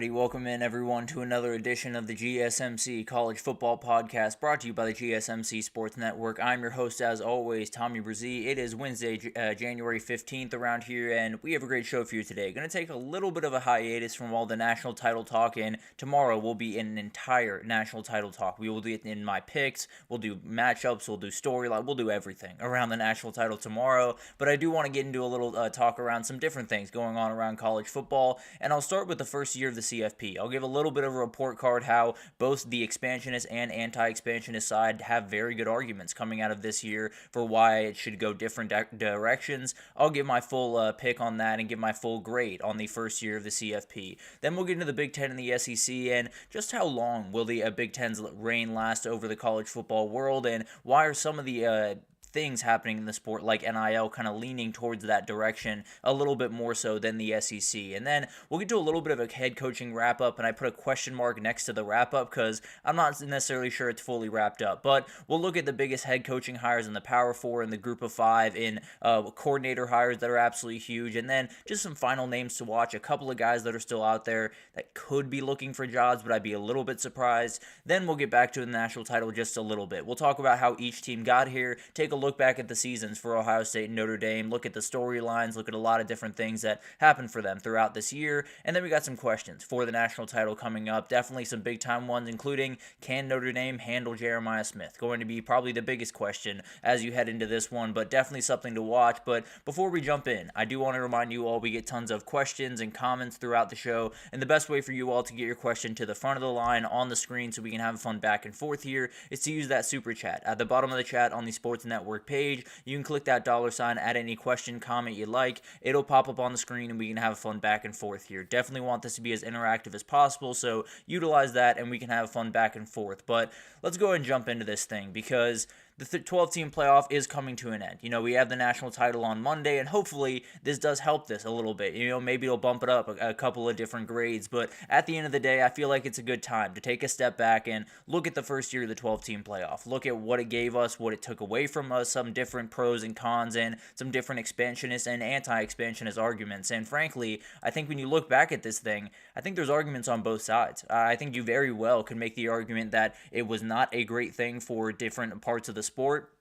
Alrighty, welcome in everyone to another edition of the GSMC College Football Podcast, brought to you by the GSMC Sports Network. I'm your host, as always, Tommy Brzee. It is Wednesday, January 15th around here, and we have a great show for you today. Going to take a little bit of a hiatus from all the national title talk, and tomorrow we'll be in an entire national title talk. We will do it in my picks, we'll do matchups, we'll do storyline, we'll do everything around the national title tomorrow, but I do want to get into a little talk around some different things going on around college football, and I'll start with the first year of the CFP. I'll give a little bit of a report card how both the expansionist and anti-expansionist side have very good arguments coming out of this year for why it should go different directions. I'll give my full pick on that and give my full grade on the first year of the CFP. Then we'll get into the Big Ten and the SEC and just how long will the Big Ten's reign last over the college football world, and why are some of the things happening in the sport like NIL kind of leaning towards that direction a little bit more so than the SEC. And then we'll get to a little bit of a head coaching wrap up, and I put a question mark next to the wrap up because I'm not necessarily sure it's fully wrapped up, but we'll look at the biggest head coaching hires in the Power Four and the Group of Five, in coordinator hires that are absolutely huge, and then just some final names to watch, a couple of guys that are still out there that could be looking for jobs, but I'd be a little bit surprised. Then we'll get back to the national title just a little bit. We'll talk about how each team got here, take a look back at the seasons for Ohio State and Notre Dame, look at the storylines, look at a lot of different things that happened for them throughout this year, and then we got some questions for the national title coming up. Definitely some big time ones, including can Notre Dame handle Jeremiah Smith? Going to be probably the biggest question as you head into this one, but definitely something to watch. But before we jump in, I do want to remind you all we get tons of questions and comments throughout the show, and the best way for you all to get your question to the front of the line on the screen so we can have a fun back and forth here is to use that super chat. At the bottom of the chat on the Sports Network page, you can click that $sign, add any question, comment you like. It'll pop up on the screen and we can have a fun back and forth here. Definitely want this to be as interactive as possible, so utilize that and we can have a fun back and forth. But let's go ahead and jump into this thing because the 12-team playoff is coming to an end. You know, we have the national title on Monday, and hopefully this does help this a little bit. You know, maybe it'll bump it up a couple of different grades, but at the end of the day, I feel like it's a good time to take a step back and look at the first year of the 12-team playoff. Look at what it gave us, what it took away from us, some different pros and cons, and some different expansionist and anti-expansionist arguments. And frankly, I think when you look back at this thing, I think there's arguments on both sides. I think you very well could make the argument that it was not a great thing for different parts of the sport.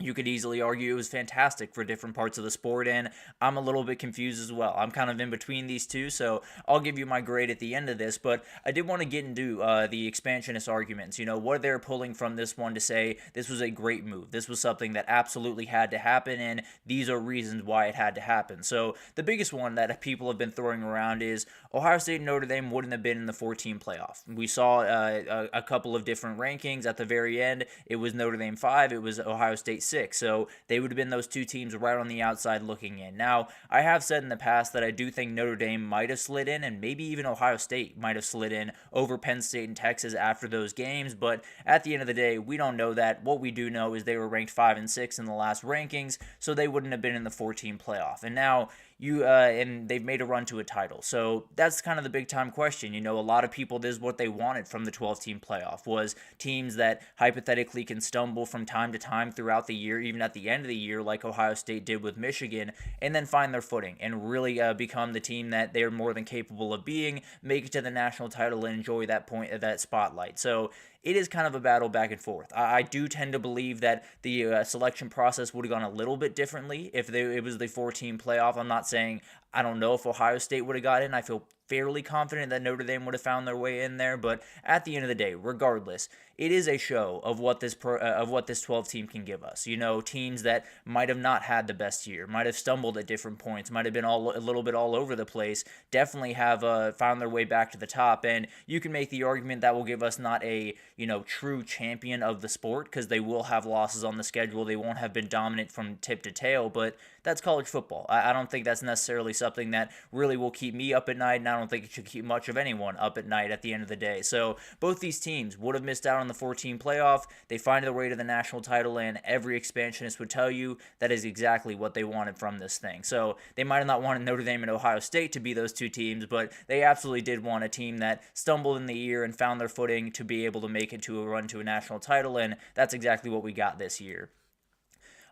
You could easily argue it was fantastic for different parts of the sport, and I'm a little bit confused as well. I'm kind of in between these two, so I'll give you my grade at the end of this, but I did want to get into the expansionist arguments. You know, what they're pulling from this one to say this was a great move. This was something that absolutely had to happen, and these are reasons why it had to happen. So the biggest one that people have been throwing around is Ohio State and Notre Dame wouldn't have been in the 14 playoff. We saw a couple of different rankings at the very end. It was Notre Dame 5, it was Ohio State 6, so they would have been those two teams right on the outside looking in. Now, I have said in the past that I do think Notre Dame might have slid in, and maybe even Ohio State might have slid in over Penn State and Texas after those games, but at the end of the day, we don't know that. What we do know is they were ranked 5 and 6 in the last rankings, so they wouldn't have been in the 14 playoff. And now, and they've made a run to a title. So that's kind of the big time question. You know, a lot of people, this is what they wanted from the 12-team playoff, was teams that hypothetically can stumble from time to time throughout the year, even at the end of the year, like Ohio State did with Michigan, and then find their footing and really become the team that they're more than capable of being, make it to the national title and enjoy that spotlight. So it is kind of a battle back and forth. I do tend to believe that the selection process would have gone a little bit differently if it was the 4-team playoff. I'm not saying I don't know if Ohio State would have got in. I feel fairly confident that Notre Dame would have found their way in there, but at the end of the day, regardless, it is a show of what this 12 team can give us. You know, teams that might have not had the best year, might have stumbled at different points, might have been a little bit all over the place, definitely have found their way back to the top, and you can make the argument that will give us not a, true champion of the sport, because they will have losses on the schedule. They won't have been dominant from tip to tail, but that's college football. I don't think that's necessarily something that really will keep me up at night, and I don't think it should keep much of anyone up at night at the end of the day. So both these teams would have missed out on the 14 playoff. They find their way to the national title, and every expansionist would tell you that is exactly what they wanted from this thing. So they might have not wanted Notre Dame and Ohio State to be those two teams, but they absolutely did want a team that stumbled in the year and found their footing to be able to make it to a run to a national title, and that's exactly what we got this year.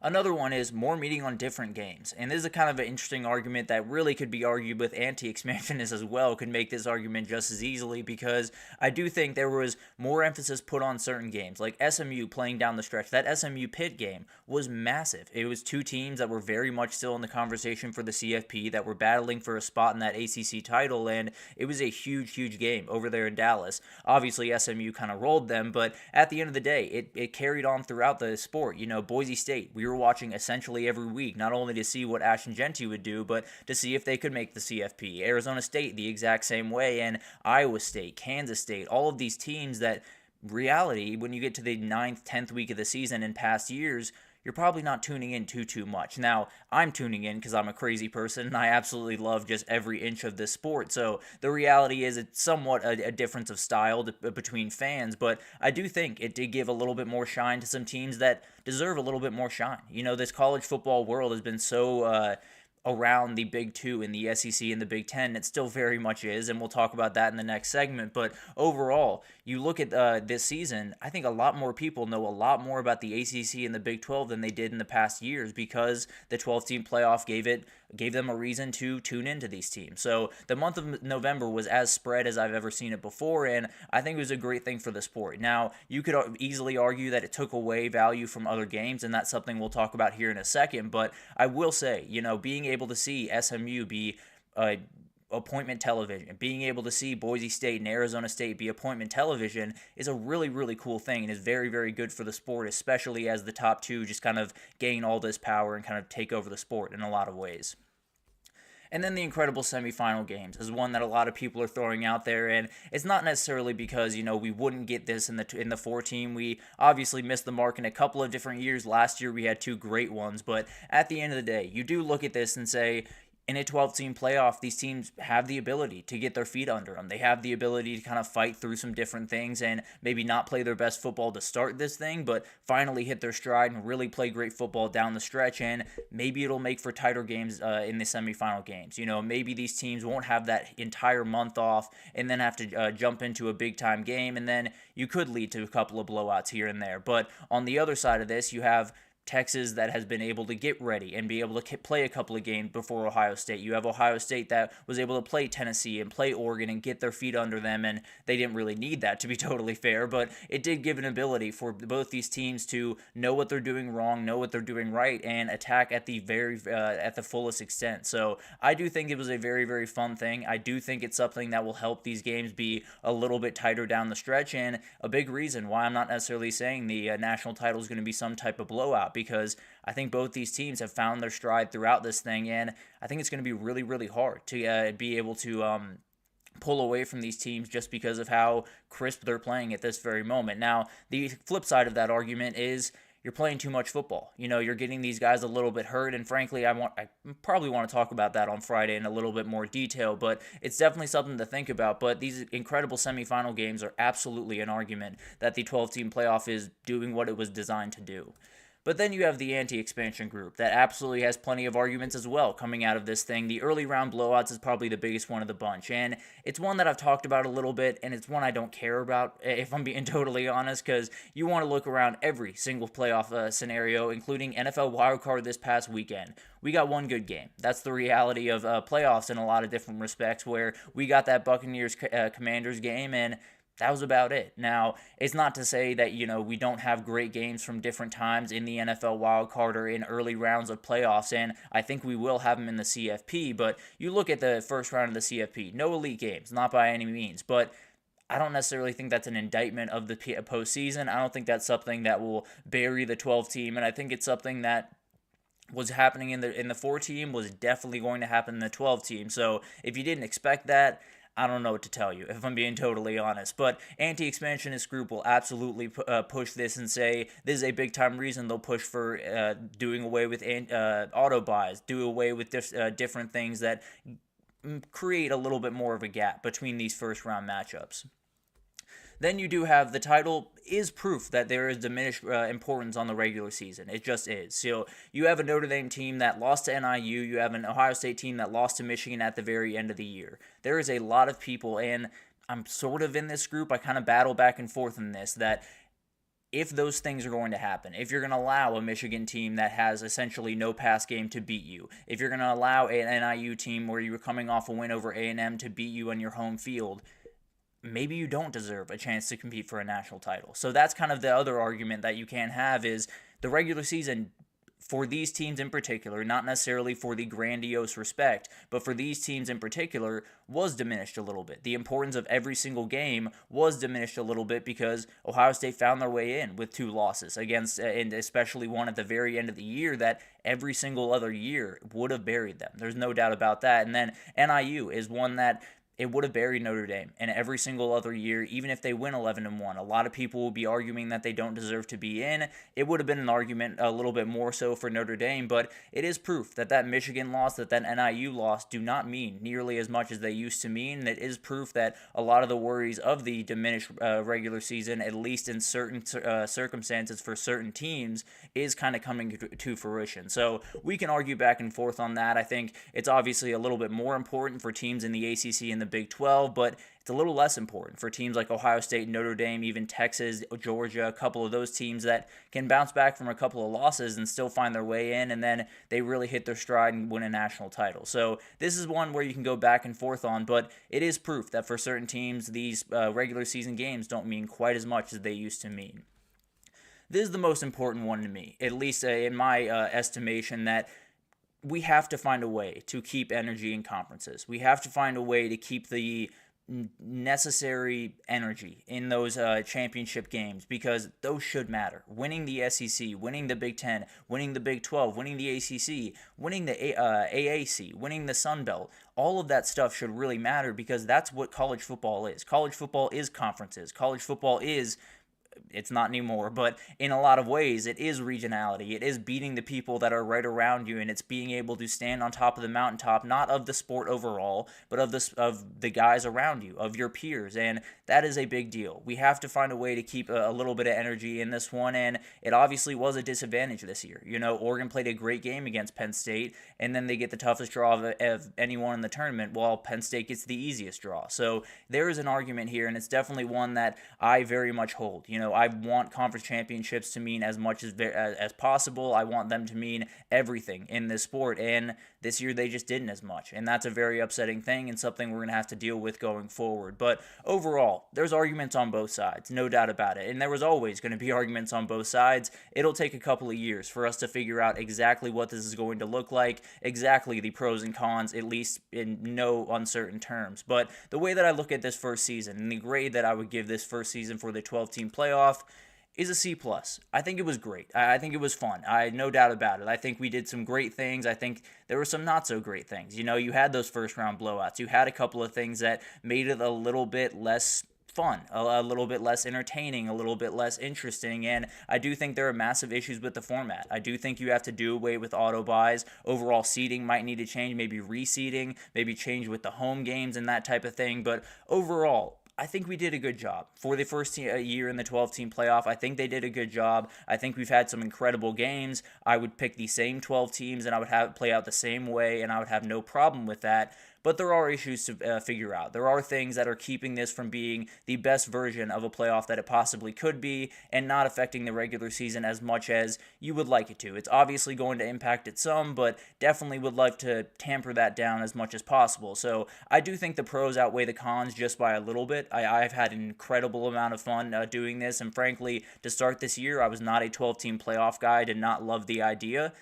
Another one is more meeting on different games. And this is a kind of an interesting argument that really could be argued with anti-expansionists as well, could make this argument just as easily, because I do think there was more emphasis put on certain games, like SMU playing down the stretch. That SMU Pitt game was massive. It was two teams that were very much still in the conversation for the CFP, that were battling for a spot in that ACC title, and it was a huge, huge game over there in Dallas. Obviously, SMU kind of rolled them, but at the end of the day, it carried on throughout the sport. Boise State, we were watching essentially every week, not only to see what Ashton Genty would do, but to see if they could make the CFP. Arizona State, the exact same way, and Iowa State, Kansas State, all of these teams that, reality, when you get to the 9th, 10th week of the season in past years, you're probably not tuning in too much. Now, I'm tuning in because I'm a crazy person, and I absolutely love just every inch of this sport. So the reality is it's somewhat a difference of style between fans, but I do think it did give a little bit more shine to some teams that deserve a little bit more shine. This college football world has been so around the Big Two in the SEC and the Big Ten. It still very much is, and we'll talk about that in the next segment. But overall, you look at this season, I think a lot more people know a lot more about the ACC and the Big 12 than they did in the past years, because the 12-team playoff gave them a reason to tune into these teams. So the month of November was as spread as I've ever seen it before, and I think it was a great thing for the sport. Now, you could easily argue that it took away value from other games, and that's something we'll talk about here in a second, but I will say, being able to see SMU be appointment television, being able to see Boise State and Arizona State be appointment television is a really, really cool thing, and is very, very good for the sport, especially as the top two just kind of gain all this power and kind of take over the sport in a lot of ways. And then the incredible semifinal games is one that a lot of people are throwing out there, and it's not necessarily because, we wouldn't get this in the 4-team. We obviously missed the mark in a couple of different years. Last year we had two great ones, but at the end of the day, you do look at this and say, in a 12-team playoff, these teams have the ability to get their feet under them. They have the ability to kind of fight through some different things and maybe not play their best football to start this thing, but finally hit their stride and really play great football down the stretch, and maybe it'll make for tighter games in the semifinal games. Maybe these teams won't have that entire month off and then have to jump into a big-time game, and then you could lead to a couple of blowouts here and there. But on the other side of this, you have Texas that has been able to get ready and be able to play a couple of games before Ohio State. You have Ohio State that was able to play Tennessee and play Oregon and get their feet under them, and they didn't really need that, to be totally fair, but it did give an ability for both these teams to know what they're doing wrong, know what they're doing right, and attack at the at the fullest extent. So I do think it was a very, very fun thing. I do think it's something that will help these games be a little bit tighter down the stretch, and a big reason why I'm not necessarily saying the national title is going to be some type of blowout, because I think both these teams have found their stride throughout this thing, and I think it's going to be really, really hard to be able to pull away from these teams just because of how crisp they're playing at this very moment. Now, the flip side of that argument is you're playing too much football. You're getting these guys a little bit hurt, and frankly, I probably want to talk about that on Friday in a little bit more detail, but it's definitely something to think about. But these incredible semifinal games are absolutely an argument that the 12-team playoff is doing what it was designed to do. But then you have the anti-expansion group that absolutely has plenty of arguments as well coming out of this thing. The early round blowouts is probably the biggest one of the bunch, and it's one that I've talked about a little bit, and it's one I don't care about, if I'm being totally honest, because you want to look around every single playoff scenario, including NFL wildcard this past weekend. We got one good game. That's the reality of playoffs in a lot of different respects, where we got that Buccaneers-Commanders game, and that was about it. Now, it's not to say that, we don't have great games from different times in the NFL wildcard or in early rounds of playoffs, and I think we will have them in the CFP, but you look at the first round of the CFP, no elite games, not by any means, but I don't necessarily think that's an indictment of the postseason. I don't think that's something that will bury the 12-team, and I think it's something that was happening in the 4-team was definitely going to happen in the 12-team, so if you didn't expect that, I don't know what to tell you, if I'm being totally honest. But anti-expansionist group will absolutely push this and say this is a big-time reason they'll push for doing away with auto buys, do away with different things that create a little bit more of a gap between these first-round matchups. Then you do have the title is proof that there is diminished importance on the regular season. It just is. So you have a Notre Dame team that lost to NIU. You have an Ohio State team that lost to Michigan at the very end of the year. There is a lot of people, and I'm sort of in this group. I kind of battle back and forth in this, that if those things are going to happen, if you're going to allow a Michigan team that has essentially no pass game to beat you, if you're going to allow an NIU team where you were coming off a win over A&M to beat you on your home field, maybe you don't deserve a chance to compete for a national title. So that's kind of the other argument that you can have, is the regular season for these teams in particular, not necessarily for the grandiose respect, but for these teams in particular, was diminished a little bit. The importance of every single game was diminished a little bit because Ohio State found their way in with 2 losses against, and especially one at the very end of the year that every single other year would have buried them. There's no doubt about that. And then NIU is one that it would have buried Notre Dame. And every single other year, even if they win 11-1, a lot of people will be arguing that they don't deserve to be in. It would have been an argument a little bit more so for Notre Dame, but it is proof that that Michigan loss, that NIU loss do not mean nearly as much as they used to mean. And it is proof that a lot of the worries of the diminished regular season, at least in certain circumstances for certain teams, is kind of coming to fruition. So we can argue back and forth on that. I think it's obviously a little bit more important for teams in the ACC and the Big 12, but it's a little less important for teams like Ohio State, Notre Dame, even Texas, Georgia, a couple of those teams that can bounce back from a couple of losses and still find their way in, and then they really hit their stride and win a national title. So this is one where you can go back and forth on, but it is proof that for certain teams, these regular season games don't mean quite as much as they used to mean. This is the most important one to me, at least in my estimation, that we have to find a way to keep energy in conferences. We have to find a way to keep the necessary energy in those championship games, because those should matter. Winning the SEC, winning the Big 10, winning the Big 12, winning the ACC, winning the AAC, winning the Sun Belt, all of that stuff should really matter, because that's what college football is. College football is conferences. College football is, it's not anymore, but in a lot of ways, it is regionality. It is beating the people that are right around you, and it's being able to stand on top of the mountaintop, not of the sport overall, but of the guys around you, of your peers, and that is a big deal. We have to find a way to keep a little bit of energy in this one, and it obviously was a disadvantage this year. You know, Oregon played a great game against Penn State, and then they get the toughest draw of anyone in the tournament, while Penn State gets the easiest draw. So there is an argument here, and it's definitely one that I very much hold. You know, I want conference championships to mean as much as possible. I want them to mean everything in this sport, and this year they just didn't as much, and that's a very upsetting thing and something we're going to have to deal with going forward. But overall, there's arguments on both sides, no doubt about it, and there was always going to be arguments on both sides. It'll take a couple of years for us to figure out exactly what this is going to look like, exactly the pros and cons, at least in no uncertain terms. But the way that I look at this first season, and the grade that I would give this first season for the 12-team playoff, is a C+. I think it was great. I think it was fun. I no doubt about it. I think we did some great things. I think there were some not so great things. You know, you had those first round blowouts. You had a couple of things that made it a little bit less fun, a little bit less entertaining, a little bit less interesting, and I do think there are massive issues with the format. I do think you have to do away with auto buys. Overall seeding might need to change, maybe reseeding, maybe change with the home games and that type of thing, but overall, I think we did a good job. For the first year in the 12-team playoff, I think they did a good job. I think we've had some incredible games. I would pick the same 12 teams, and I would have it play out the same way, and I would have no problem with that. But there are issues to figure out. There are things that are keeping this from being the best version of a playoff that it possibly could be, and not affecting the regular season as much as you would like it to. It's obviously going to impact it some, but definitely would like to tamper that down as much as possible. So I do think the pros outweigh the cons just by a little bit. I've had an incredible amount of fun doing this, and frankly, to start this year, I was not a 12-team playoff guy. I did not love the idea.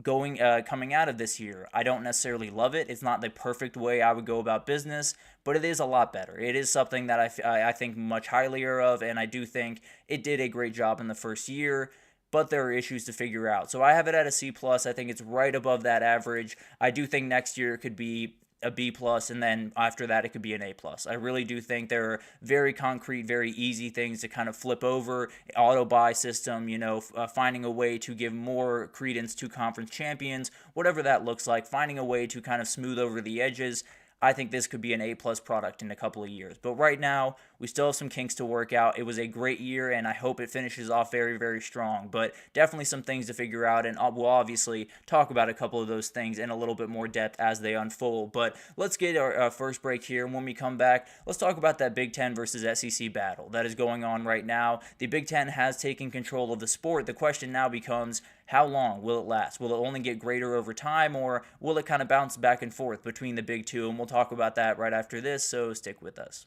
Coming out of this year, I don't necessarily love it. It's not the perfect way I would go about business, but it is a lot better. It is something that I think much highlier of, and I do think it did a great job in the first year, but there are issues to figure out. So I have it at a C+. I think it's right above that average. I do think next year it could be a B+, and then after that it could be an A+. I really do think there are very concrete, very easy things to kind of flip over. Auto buy system, you know, finding a way to give more credence to conference champions, whatever that looks like, finding a way to kind of smooth over the edges. I think this could be an A+ product in a couple of years. But right now, We still have some kinks to work out. It was a great year, and I hope it finishes off very, very strong. But definitely some things to figure out, and we'll obviously talk about a couple of those things in a little bit more depth as they unfold. But let's get our first break here, and when we come back, let's talk about that Big Ten versus SEC battle that is going on right now. The Big Ten has taken control of the sport. The question now becomes, how long will it last? Will it only get greater over time, or will it kind of bounce back and forth between the big two? And we'll talk about that right after this, so stick with us.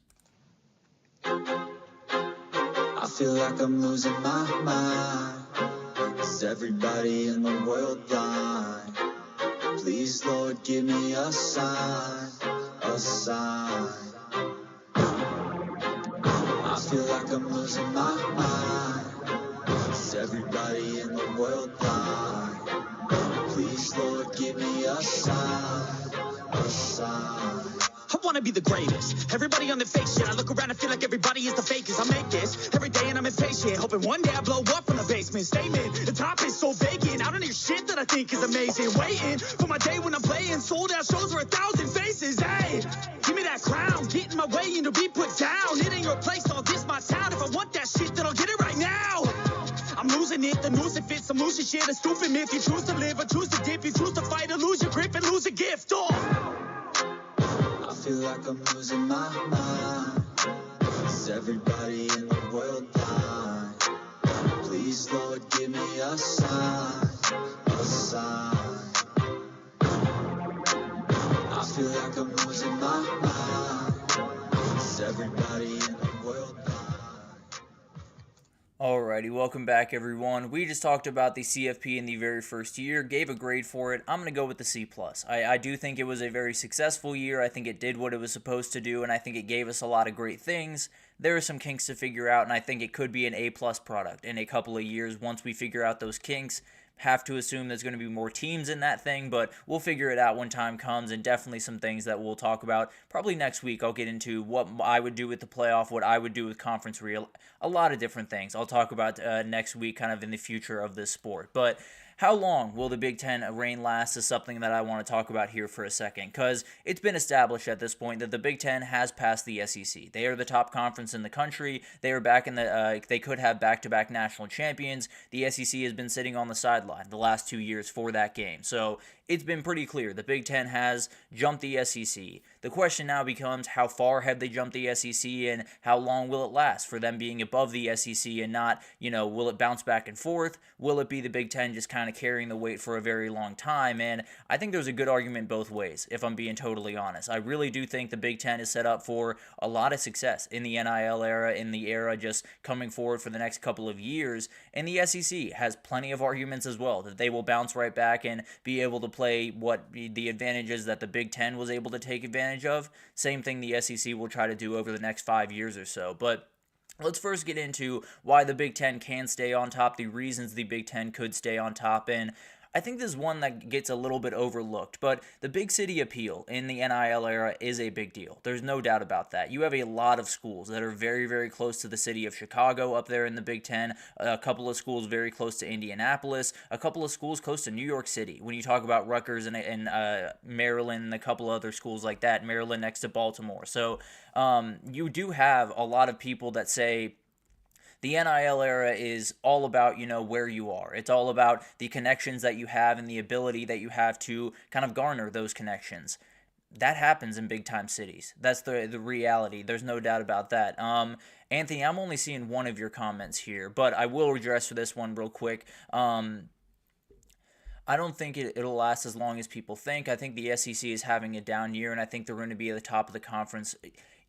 I feel like I'm losing my mind. Is everybody in the world blind? Please, Lord, give me a sign, a sign. I feel like I'm losing my mind. Is everybody in the world blind? Please, Lord, give me a sign, a sign. I wanna be the greatest. Everybody on the fake shit. I look around and feel like everybody is the fakest. I make this every day and I'm impatient, hoping one day I blow up from the basement. Statement, the top is so vacant. I don't hear shit that I think is amazing. Waiting for my day when I'm playing sold out shows for 1,000 faces. Hey, give me that crown, get in my way and to be put down. It ain't your place, all this my town. If I want that shit, then I'll get it right now. I'm losing it, the noose it fits, I'm losing shit. A stupid myth, you choose to live or choose to dip. You choose to fight or lose your grip and lose a gift. I feel like I'm losing my mind. Is everybody in the world blind? Please, Lord, give me a sign, a sign. I feel like I'm losing my mind. Is everybody in the world blind? Alrighty, welcome back everyone. We just talked about the CFP in the very first year, gave a grade for it. I'm going to go with the C+. I do think it was a very successful year. I think it did what it was supposed to do, and I think it gave us a lot of great things. There are some kinks to figure out, and I think it could be an A+ product in a couple of years once we figure out those kinks. Have to assume there's going to be more teams in that thing, but we'll figure it out when time comes, and definitely some things that we'll talk about. Probably next week I'll get into what I would do with the playoff, what I would do with conference real, a lot of different things. I'll talk about next week kind of in the future of this sport. But how long will the Big Ten reign last is something that I want to talk about here for a second, because it's been established at this point that the Big Ten has passed the SEC. They are the top conference in the country. They are back in the. They could have back-to-back national champions. The SEC has been sitting on the sideline the last 2 years for that game. So it's been pretty clear. The Big Ten has jumped the SEC. The question now becomes, how far have they jumped the SEC, and how long will it last for them being above the SEC and not, will it bounce back and forth? Will it be the Big Ten just kind of carrying the weight for a very long time? And I think there's a good argument both ways, if I'm being totally honest. I really do think the Big Ten is set up for a lot of success in the NIL era, in the era just coming forward for the next couple of years. And the SEC has plenty of arguments as well, that they will bounce right back and be able to play what the advantages that the Big Ten was able to take advantage of. Same thing the SEC will try to do over the next 5 years or so. But let's first get into why the Big Ten can stay on top, the reasons the Big Ten could stay on top, and I think this is one that gets a little bit overlooked, but the big city appeal in the NIL era is a big deal. There's no doubt about that. You have a lot of schools that are very, very close to the city of Chicago up there in the Big Ten, a couple of schools very close to Indianapolis, a couple of schools close to New York City. When you talk about Rutgers and Maryland and a couple other schools like that, Maryland next to Baltimore. So you do have a lot of people that say, the NIL era is all about, where you are. It's all about the connections that you have and the ability that you have to kind of garner those connections. That happens in big-time cities. That's the reality. There's no doubt about that. Anthony, I'm only seeing one of your comments here, but I will address this one real quick. I don't think it'll last as long as people think. I think the SEC is having a down year, and I think they're going to be at the top of the conference.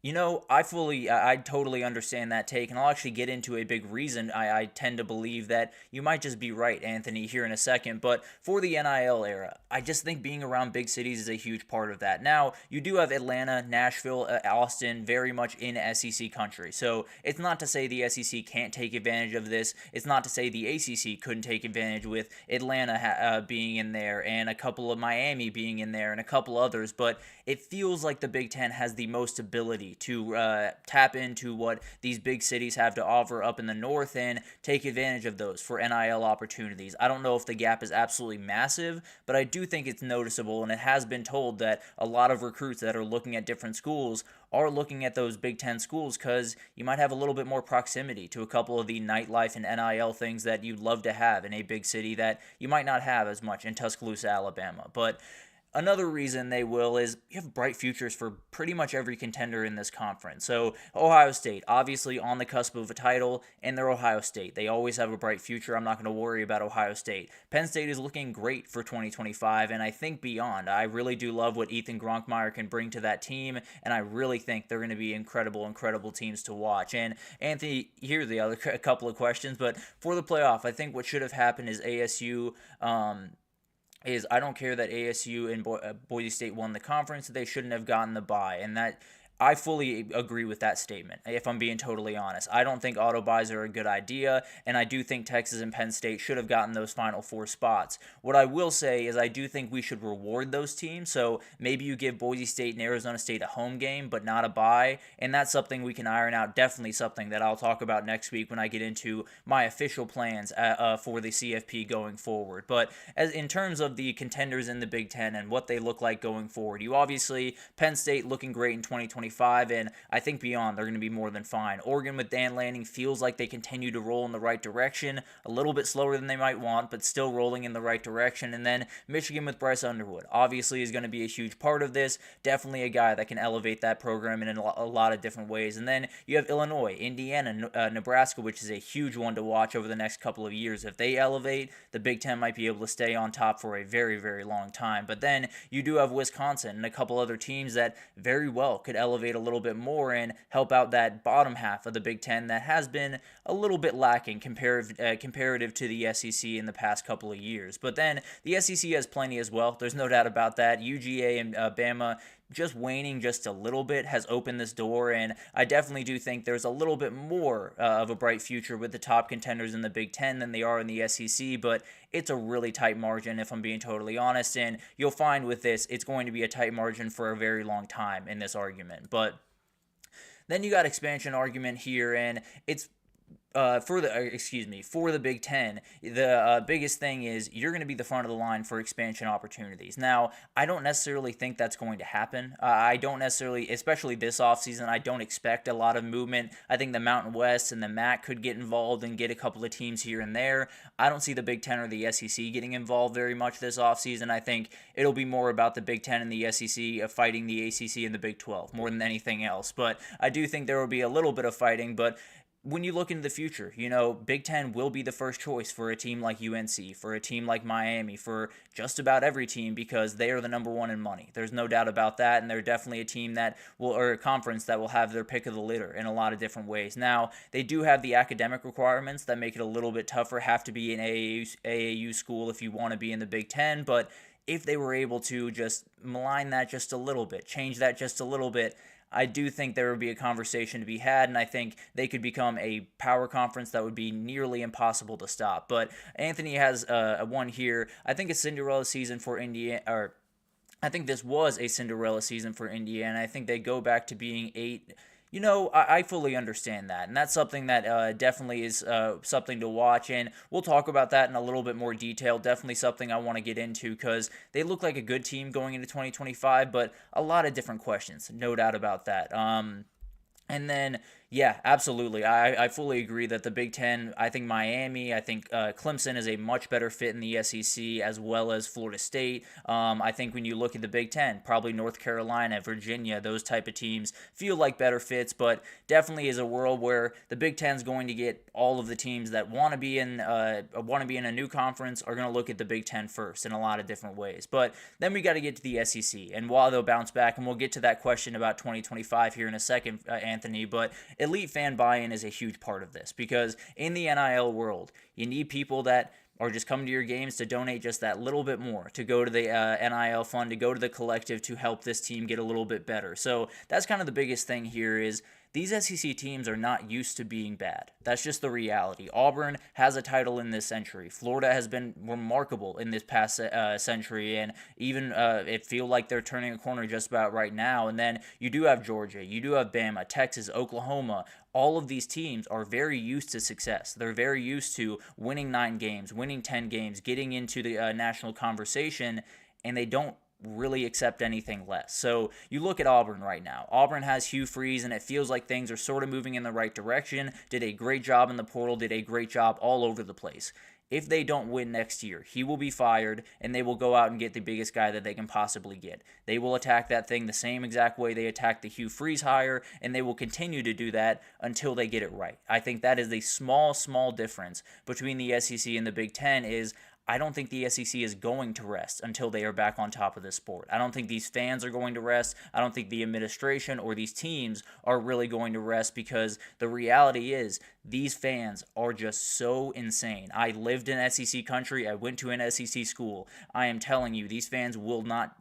I totally understand that take, and I'll actually get into a big reason I tend to believe that you might just be right, Anthony, here in a second. But for the NIL era, I just think being around big cities is a huge part of that. Now, you do have Atlanta, Nashville, Austin very much in SEC country. So it's not to say the SEC can't take advantage of this. It's not to say the ACC couldn't take advantage with Atlanta being in there and a couple of Miami being in there and a couple others. But it feels like the Big Ten has the most ability ability to tap into what these big cities have to offer up in the north and take advantage of those for NIL opportunities. I don't know if the gap is absolutely massive, but I do think it's noticeable, and it has been told that a lot of recruits that are looking at different schools are looking at those Big Ten schools because you might have a little bit more proximity to a couple of the nightlife and NIL things that you'd love to have in a big city that you might not have as much in Tuscaloosa, Alabama. But another reason they will is you have bright futures for pretty much every contender in this conference. So Ohio State, obviously on the cusp of a title, and they're Ohio State. They always have a bright future. I'm not going to worry about Ohio State. Penn State is looking great for 2025, and I think beyond. I really do love what Ethan Gronkmeyer can bring to that team, and I really think they're going to be incredible teams to watch. And Anthony, here's the other couple of questions, but for the playoff, I think what should have happened is ASU is I don't care that ASU and Boise State won the conference, they shouldn't have gotten the bye, and that I fully agree with that statement, if I'm being totally honest. I don't think auto buys are a good idea, and I do think Texas and Penn State should have gotten those Final Four spots. What I will say is I do think we should reward those teams, so maybe you give Boise State and Arizona State a home game, but not a bye, and that's something we can iron out, definitely something that I'll talk about next week when I get into my official plans for the CFP going forward. But as in terms of the contenders in the Big Ten and what they look like going forward, you obviously, Penn State looking great in 2025, and I think beyond, they're going to be more than fine. Oregon with Dan Lanning feels like they continue to roll in the right direction, a little bit slower than they might want, but still rolling in the right direction. And then Michigan with Bryce Underwood, obviously is going to be a huge part of this, definitely a guy that can elevate that program in a lot of different ways. And then you have Illinois, Indiana, Nebraska, which is a huge one to watch over the next couple of years. If they elevate, the Big Ten might be able to stay on top for a very, very long time. But then you do have Wisconsin and a couple other teams that very well could elevate a little bit more and help out that bottom half of the Big Ten that has been a little bit lacking comparative to the SEC in the past couple of years. But then the SEC has plenty as well. There's no doubt about that. UGA and Bama just waning just a little bit has opened this door, and I definitely do think there's a little bit more of a bright future with the top contenders in the Big Ten than they are in the SEC, but it's a really tight margin if I'm being totally honest, and you'll find with this, it's going to be a tight margin for a very long time in this argument. But then you got expansion argument here, and it's for the Big Ten, the biggest thing is you're going to be the front of the line for expansion opportunities. Now, I don't necessarily think that's going to happen. I don't necessarily, especially this offseason, I don't expect a lot of movement. I think the Mountain West and the MAC could get involved and get a couple of teams here and there. I don't see the Big Ten or the SEC getting involved very much this offseason. I think it'll be more about the Big Ten and the SEC fighting the ACC and the Big 12 more than anything else. But I do think there will be a little bit of fighting, but when you look into the future, Big Ten will be the first choice for a team like UNC, for a team like Miami, for just about every team because they are the number one in money. There's no doubt about that, and they're definitely a team or a conference that will have their pick of the litter in a lot of different ways. Now, they do have the academic requirements that make it a little bit tougher, have to be an AAU school if you want to be in the Big Ten, but if they were able to just malign that just a little bit, change that just a little bit, I do think there would be a conversation to be had, and I think they could become a power conference that would be nearly impossible to stop. But Anthony has one here. I think a Cinderella season for Indiana, or I think this was a Cinderella season for Indiana. I think they go back to being 8. I fully understand that, and that's something that definitely is something to watch, and we'll talk about that in a little bit more detail. Definitely something I want to get into because they look like a good team going into 2025, but a lot of different questions, no doubt about that. And then, yeah, absolutely. I fully agree that the Big Ten, I think Miami, I think Clemson is a much better fit in the SEC as well as Florida State. I think when you look at the Big Ten, probably North Carolina, Virginia, those type of teams feel like better fits, but definitely is a world where the Big Ten is going to get all of the teams that want to be in a new conference are going to look at the Big Ten first in a lot of different ways. But then we got to get to the SEC, and while they'll bounce back, and we'll get to that question about 2025 here in a second, Anthony, but elite fan buy-in is a huge part of this because in the NIL world, you need people that are just coming to your games to donate just that little bit more, to go to the NIL fund, to go to the collective to help this team get a little bit better. So that's kind of the biggest thing here is these SEC teams are not used to being bad. That's just the reality. Auburn has a title in this century. Florida has been remarkable in this past century, and even it feel like they're turning a corner just about right now. And then you do have Georgia, you do have Bama, Texas, Oklahoma. All of these teams are very used to success. They're very used to winning 9 games, winning 10 games, getting into the national conversation, and they don't really accept anything less. So you look at Auburn right now. Auburn has Hugh Freeze, and it feels like things are sort of moving in the right direction. Did a great job in the portal, did a great job all over the place. If they don't win next year, he will be fired, and they will go out and get the biggest guy that they can possibly get. They will attack that thing the same exact way they attacked the Hugh Freeze hire, and they will continue to do that until they get it right. I think that is a small difference between the SEC and the Big Ten is I don't think the SEC is going to rest until they are back on top of this sport. I don't think these fans are going to rest. I don't think the administration or these teams are really going to rest because the reality is these fans are just so insane. I lived in SEC country. I went to an SEC school. I am telling you, these fans will not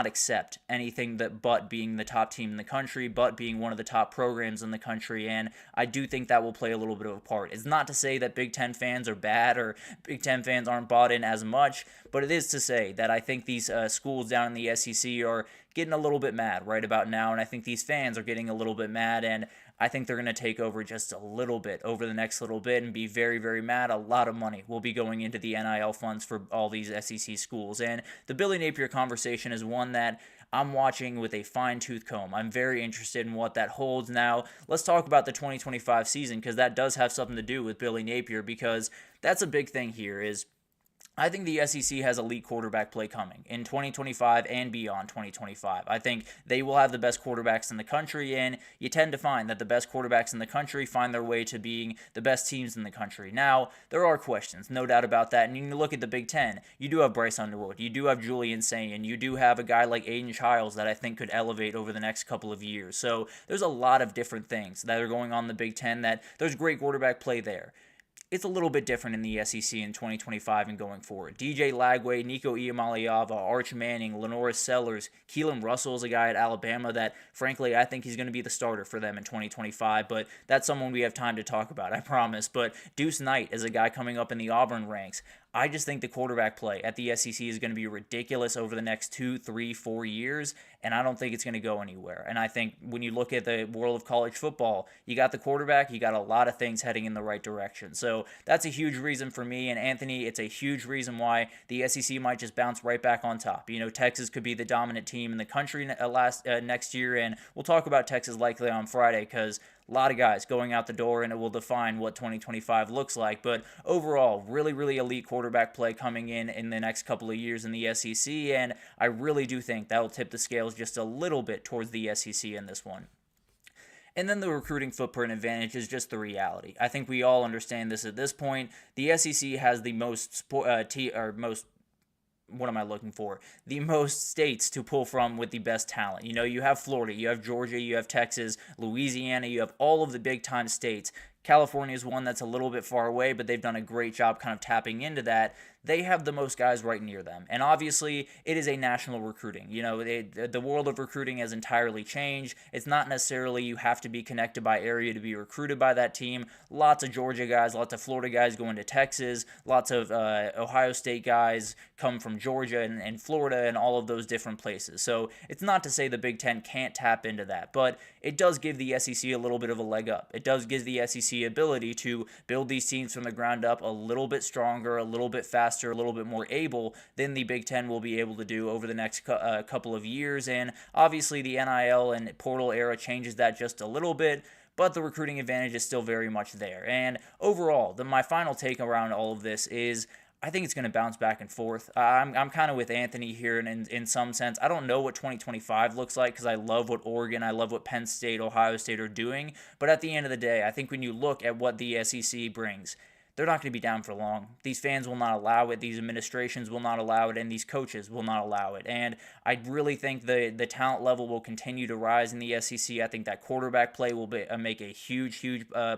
accept anything but being the top team in the country, but being one of the top programs in the country, and I do think that will play a little bit of a part. It's not to say that Big Ten fans are bad or Big Ten fans aren't bought in as much, but it is to say that I think these schools down in the SEC are getting a little bit mad right about now, and I think these fans are getting a little bit mad, and I think they're going to take over just a little bit over the next little bit and be very, very mad. A lot of money will be going into the NIL funds for all these SEC schools. And the Billy Napier conversation is one that I'm watching with a fine-tooth comb. I'm very interested in what that holds. Now, let's talk about the 2025 season because that does have something to do with Billy Napier because that's a big thing here is I think the SEC has elite quarterback play coming in 2025 and beyond 2025. I think they will have the best quarterbacks in the country, and you tend to find that the best quarterbacks in the country find their way to being the best teams in the country. Now, there are questions, no doubt about that, and you look at the Big Ten, you do have Bryce Underwood, you do have Julian Sayin, you do have a guy like Aiden Childs that I think could elevate over the next couple of years. So there's a lot of different things that are going on in the Big Ten that there's great quarterback play there. It's a little bit different in the SEC in 2025 and going forward. DJ Lagway, Nico Iamaleava, Arch Manning, Lenoris Sellers, Keelan Russell is a guy at Alabama that, frankly, I think he's going to be the starter for them in 2025, but that's someone we have time to talk about, I promise. But Deuce Knight is a guy coming up in the Auburn ranks. I just think the quarterback play at the SEC is going to be ridiculous over the next 2, 3, 4 years, and I don't think it's going to go anywhere. And I think when you look at the world of college football, you got the quarterback, you got a lot of things heading in the right direction. So that's a huge reason for me, and Anthony, it's a huge reason why the SEC might just bounce right back on top. You know, Texas could be the dominant team in the country next year, and we'll talk about Texas likely on Friday because a lot of guys going out the door, and it will define what 2025 looks like. But overall, really elite quarterback play coming in the next couple of years in the SEC, and I really do think that will tip the scales just a little bit towards the SEC in this one. And then the recruiting footprint advantage is just the reality. I think we all understand this at this point. The SEC has the most the most states to pull from with the best talent. You know, you have Florida, you have Georgia, you have Texas, Louisiana, you have all of the big-time states. California is one that's a little bit far away, but they've done a great job kind of tapping into that. They have the most guys right near them. And obviously, it is a national recruiting. You know, the world of recruiting has entirely changed. It's not necessarily you have to be connected by area to be recruited by that team. Lots of Georgia guys, lots of Florida guys going to Texas, lots of Ohio State guys come from Georgia and Florida and all of those different places. So it's not to say the Big Ten can't tap into that, but it does give the SEC a little bit of a leg up. It does give the SEC ability to build these teams from the ground up a little bit stronger, a little bit faster, a little bit more able than the Big Ten will be able to do over the next couple of years. And obviously the NIL and portal era changes that just a little bit, but the recruiting advantage is still very much there. And overall, my final take around all of this is I think it's going to bounce back and forth. I'm kind of with Anthony here in some sense. I don't know what 2025 looks like because I love what Oregon, I love what Penn State, Ohio State are doing. But at the end of the day, I think when you look at what the SEC brings, they're not going to be down for long. These fans will not allow it, these administrations will not allow it, and these coaches will not allow it. And I really think the talent level will continue to rise in the SEC. I think that quarterback play will make a huge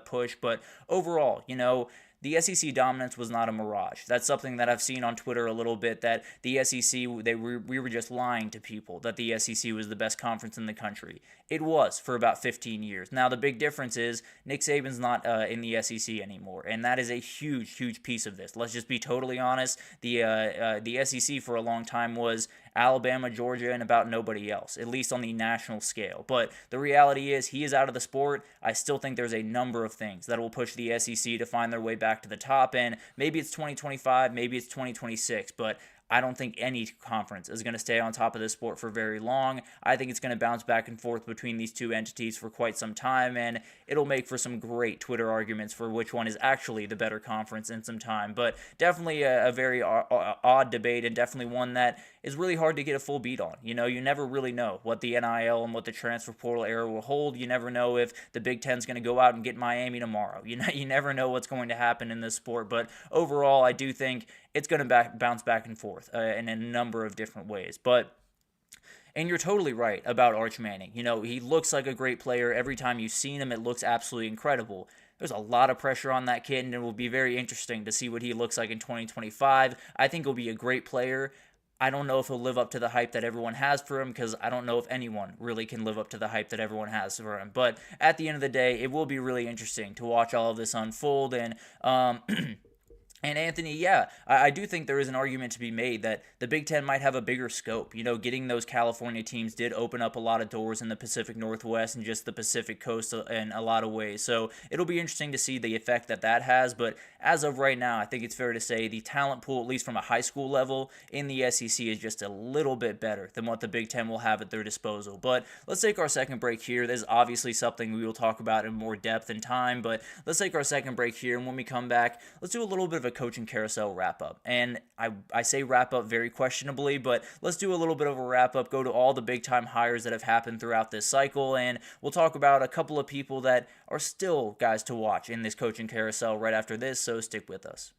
push. But overall, you know, the SEC dominance was not a mirage. That's something that I've seen on Twitter a little bit, that the SEC, we were just lying to people that the SEC was the best conference in the country. It was for about 15 years. Now, the big difference is Nick Saban's not in the SEC anymore, and that is a huge, huge piece of this. Let's just be totally honest. The SEC for a long time was Alabama, Georgia, and about nobody else, at least on the national scale. But the reality is he is out of the sport. I still think there's a number of things that will push the SEC to find their way back to the top, and maybe it's 2025, maybe it's 2026, but I don't think any conference is going to stay on top of this sport for very long. I think it's going to bounce back and forth between these two entities for quite some time, and it'll make for some great Twitter arguments for which one is actually the better conference in some time. But definitely a very odd debate, and definitely one that is really hard to get a full beat on. You know, you never really know what the NIL and what the transfer portal era will hold. You never know if the Big Ten's going to go out and get Miami tomorrow. You never know what's going to happen in this sport. But overall, I do think it's going to bounce back and forth in a number of different ways. And you're totally right about Arch Manning. You know, he looks like a great player. Every time you've seen him, it looks absolutely incredible. There's a lot of pressure on that kid, and it will be very interesting to see what he looks like in 2025. I think he'll be a great player. I don't know if he'll live up to the hype that everyone has for him, because I don't know if anyone really can live up to the hype that everyone has for him. But at the end of the day, it will be really interesting to watch all of this unfold. And And Anthony, yeah, I do think there is an argument to be made that the Big Ten might have a bigger scope. You know, getting those California teams did open up a lot of doors in the Pacific Northwest and just the Pacific Coast in a lot of ways. So it'll be interesting to see the effect that that has. But as of right now, I think it's fair to say the talent pool, at least from a high school level, in the SEC is just a little bit better than what the Big Ten will have at their disposal. But let's take our second break here. This is obviously something we will talk about in more depth and time, but let's take our second break here. And when we come back, let's do a little bit of a coaching carousel wrap up. And I say wrap up very questionably, but let's do a little bit of a wrap up, go to all the big time hires that have happened throughout this cycle, and we'll talk about a couple of people that are still guys to watch in this coaching carousel right after this, so stick with us.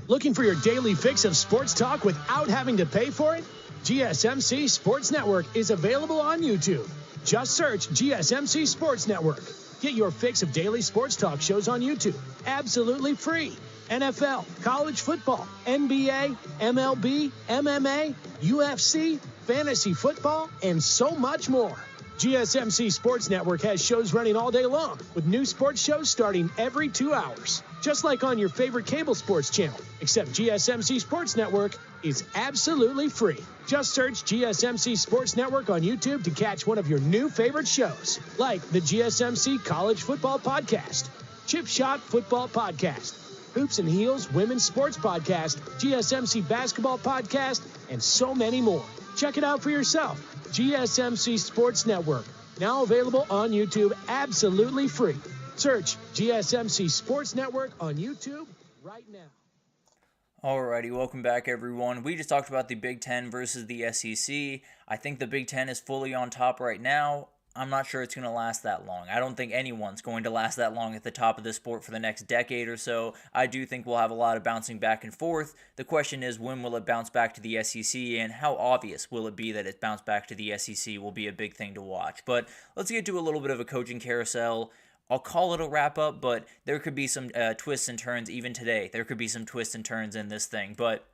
Looking for your daily fix of sports talk without having to pay for it? GSMC Sports Network is available on YouTube. Just search GSMC Sports Network. Get your fix of daily sports talk shows on YouTube, absolutely free. NFL, college football, NBA, MLB, MMA, UFC, fantasy football, and so much more. GSMC Sports Network has shows running all day long, with new sports shows starting every 2 hours. Just like on your favorite cable sports channel, except GSMC Sports Network is absolutely free. Just search GSMC Sports Network on YouTube to catch one of your new favorite shows, like the GSMC College Football Podcast, Chip Shot Football Podcast, Hoops and Heels Women's Sports Podcast, GSMC Basketball Podcast, and so many more. Check it out for yourself. GSMC Sports Network, now available on YouTube absolutely free. Search GSMC Sports Network on YouTube right now. Alrighty, welcome back everyone. We just talked about the Big Ten versus the SEC. I think the Big Ten is fully on top right now. I'm not sure it's going to last that long. I don't think anyone's going to last that long at the top of this sport for the next decade or so. I do think we'll have a lot of bouncing back and forth. The question is, when will it bounce back to the SEC, and how obvious will it be that it bounced back to the SEC will be a big thing to watch. But let's get to a little bit of a coaching carousel. I'll call it a wrap-up, but there could be some twists and turns even today. There could be some twists and turns in this thing, but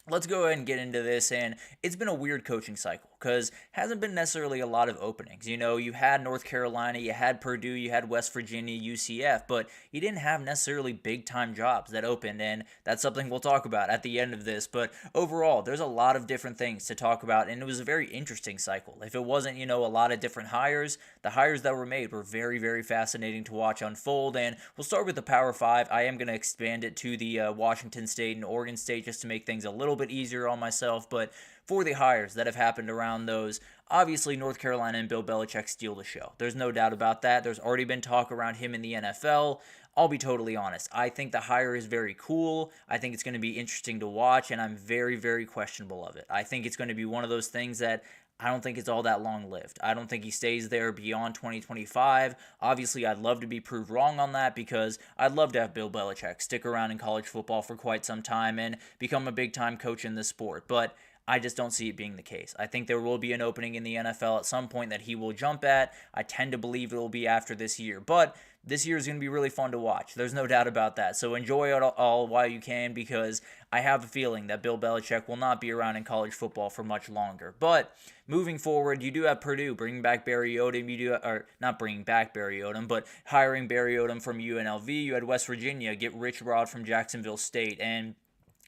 let's go ahead and get into this. And it's been a weird coaching cycle because hasn't been necessarily a lot of openings. You know, you had North Carolina, you had Purdue, you had West Virginia, UCF, but you didn't have necessarily big-time jobs that opened, and that's something we'll talk about at the end of this. But overall, there's a lot of different things to talk about, and it was a very interesting cycle. If it wasn't, you know, a lot of different hires, the hires that were made were very, very fascinating to watch unfold. And we'll start with the Power Five. I am going to expand it to the Washington State and Oregon State just to make things a little bit easier on myself. But for the hires that have happened around those, obviously North Carolina and Bill Belichick steal the show. There's no doubt about that. There's already been talk around him in the NFL. I'll be totally honest. I think the hire is very cool. I think it's going to be interesting to watch, and I'm very, very questionable of it. I think it's going to be one of those things that I don't think it's all that long-lived. I don't think he stays there beyond 2025. Obviously, I'd love to be proved wrong on that because I'd love to have Bill Belichick stick around in college football for quite some time and become a big-time coach in this sport. But I just don't see it being the case. I think there will be an opening in the NFL at some point that he will jump at. I tend to believe it will be after this year, but this year is going to be really fun to watch. There's no doubt about that. So enjoy it all while you can, because I have a feeling that Bill Belichick will not be around in college football for much longer. But moving forward, you do have Purdue bringing back Barry Odom. Or not bringing back Barry Odom, but hiring Barry Odom from UNLV. You had West Virginia get Rich Rod from Jacksonville State, and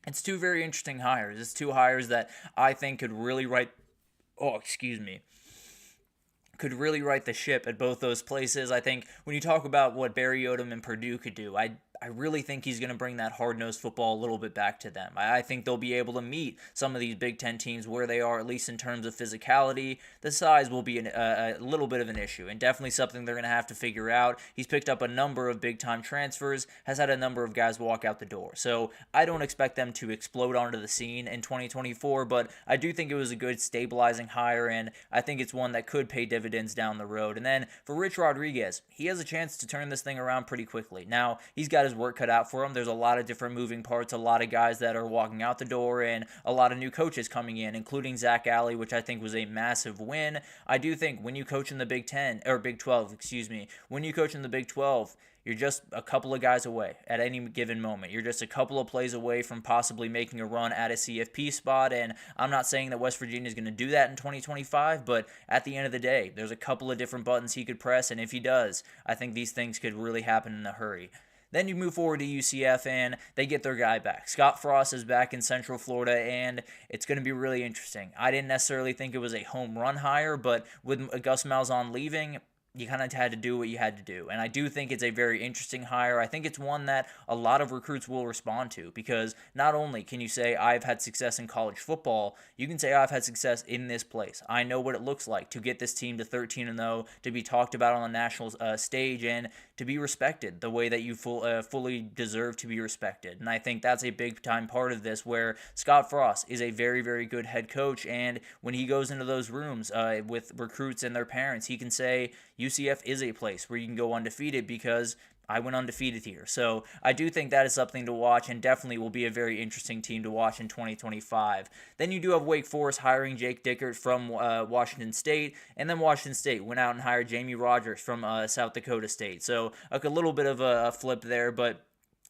it's two very interesting hires. It's two hires that I think could really could really right the ship at both those places. I think when you talk about what Barry Odom and Purdue could do, I really think he's going to bring that hard-nosed football a little bit back to them. I think they'll be able to meet some of these Big Ten teams where they are, at least in terms of physicality. The size will be a little bit of an issue, and definitely something they're going to have to figure out. He's picked up a number of big-time transfers, has had a number of guys walk out the door. So I don't expect them to explode onto the scene in 2024, but I do think it was a good stabilizing hire, and I think it's one that could pay dividends down the road. And then for Rich Rodriguez, he has a chance to turn this thing around pretty quickly. Now, he's got his work cut out for him. There's a lot of different moving parts, a lot of guys that are walking out the door, and a lot of new coaches coming in, including Zach Alley, which I think was a massive win. I do think when you coach in the Big 12, when you coach in the Big 12, you're just a couple of guys away at any given moment. You're just a couple of plays away from possibly making a run at a CFP spot, and I'm not saying that West Virginia is going to do that in 2025, but at the end of the day, there's a couple of different buttons he could press, and if he does, I think these things could really happen in a hurry. Then you move forward to UCF, and they get their guy back. Scott Frost is back in Central Florida, and it's going to be really interesting. I didn't necessarily think it was a home run hire, but with Gus Malzahn leaving, you kind of had to do what you had to do. And I do think it's a very interesting hire. I think it's one that a lot of recruits will respond to, because not only can you say, I've had success in college football, you can say, I've had success in this place. I know what it looks like to get this team to 13-0, to be talked about on the national stage, and to be respected the way that you fully deserve to be respected. And I think that's a big-time part of this, where Scott Frost is a very, very good head coach, and when he goes into those rooms with recruits and their parents, he can say, UCF is a place where you can go undefeated because I went undefeated here. So I do think that is something to watch, and definitely will be a very interesting team to watch in 2025. Then you do have Wake Forest hiring Jake Dickert from Washington State, and then Washington State went out and hired Jamie Rogers from South Dakota State. So like a little bit of a flip there, but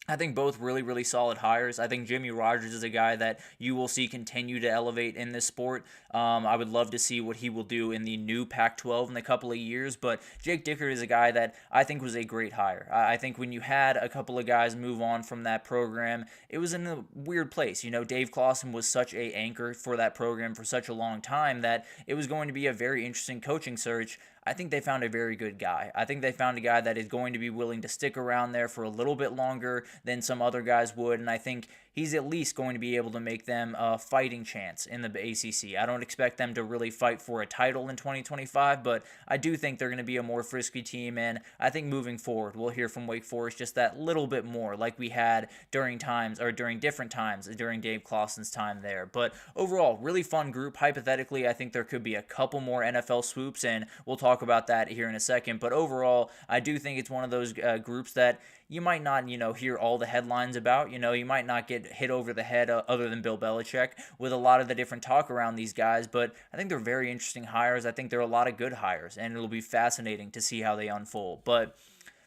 I think both really, really solid hires. I think Jimmy Rogers is a guy that you will see continue to elevate in this sport. I would love to see what he will do in the new Pac-12 in a couple of years, but Jake Dickert is a guy that I think was a great hire. I think when you had a couple of guys move on from that program, it was in a weird place. You know, Dave Clawson was such an anchor for that program for such a long time that it was going to be a very interesting coaching search. I think they found a very good guy. I think they found a guy that is going to be willing to stick around there for a little bit longer than some other guys would, and I think he's at least going to be able to make them a fighting chance in the ACC. I don't expect them to really fight for a title in 2025, but I do think they're going to be a more frisky team, and I think moving forward, we'll hear from Wake Forest just that little bit more like we had during different times during Dave Clawson's time there. But overall, really fun group. Hypothetically, I think there could be a couple more NFL swoops, and we'll talk about that here in a second. But overall, I do think it's one of those groups that you might not, hear all the headlines about. You might not get hit over the head other than Bill Belichick with a lot of the different talk around these guys, but I think they're very interesting hires. I think they're a lot of good hires, and it'll be fascinating to see how they unfold. But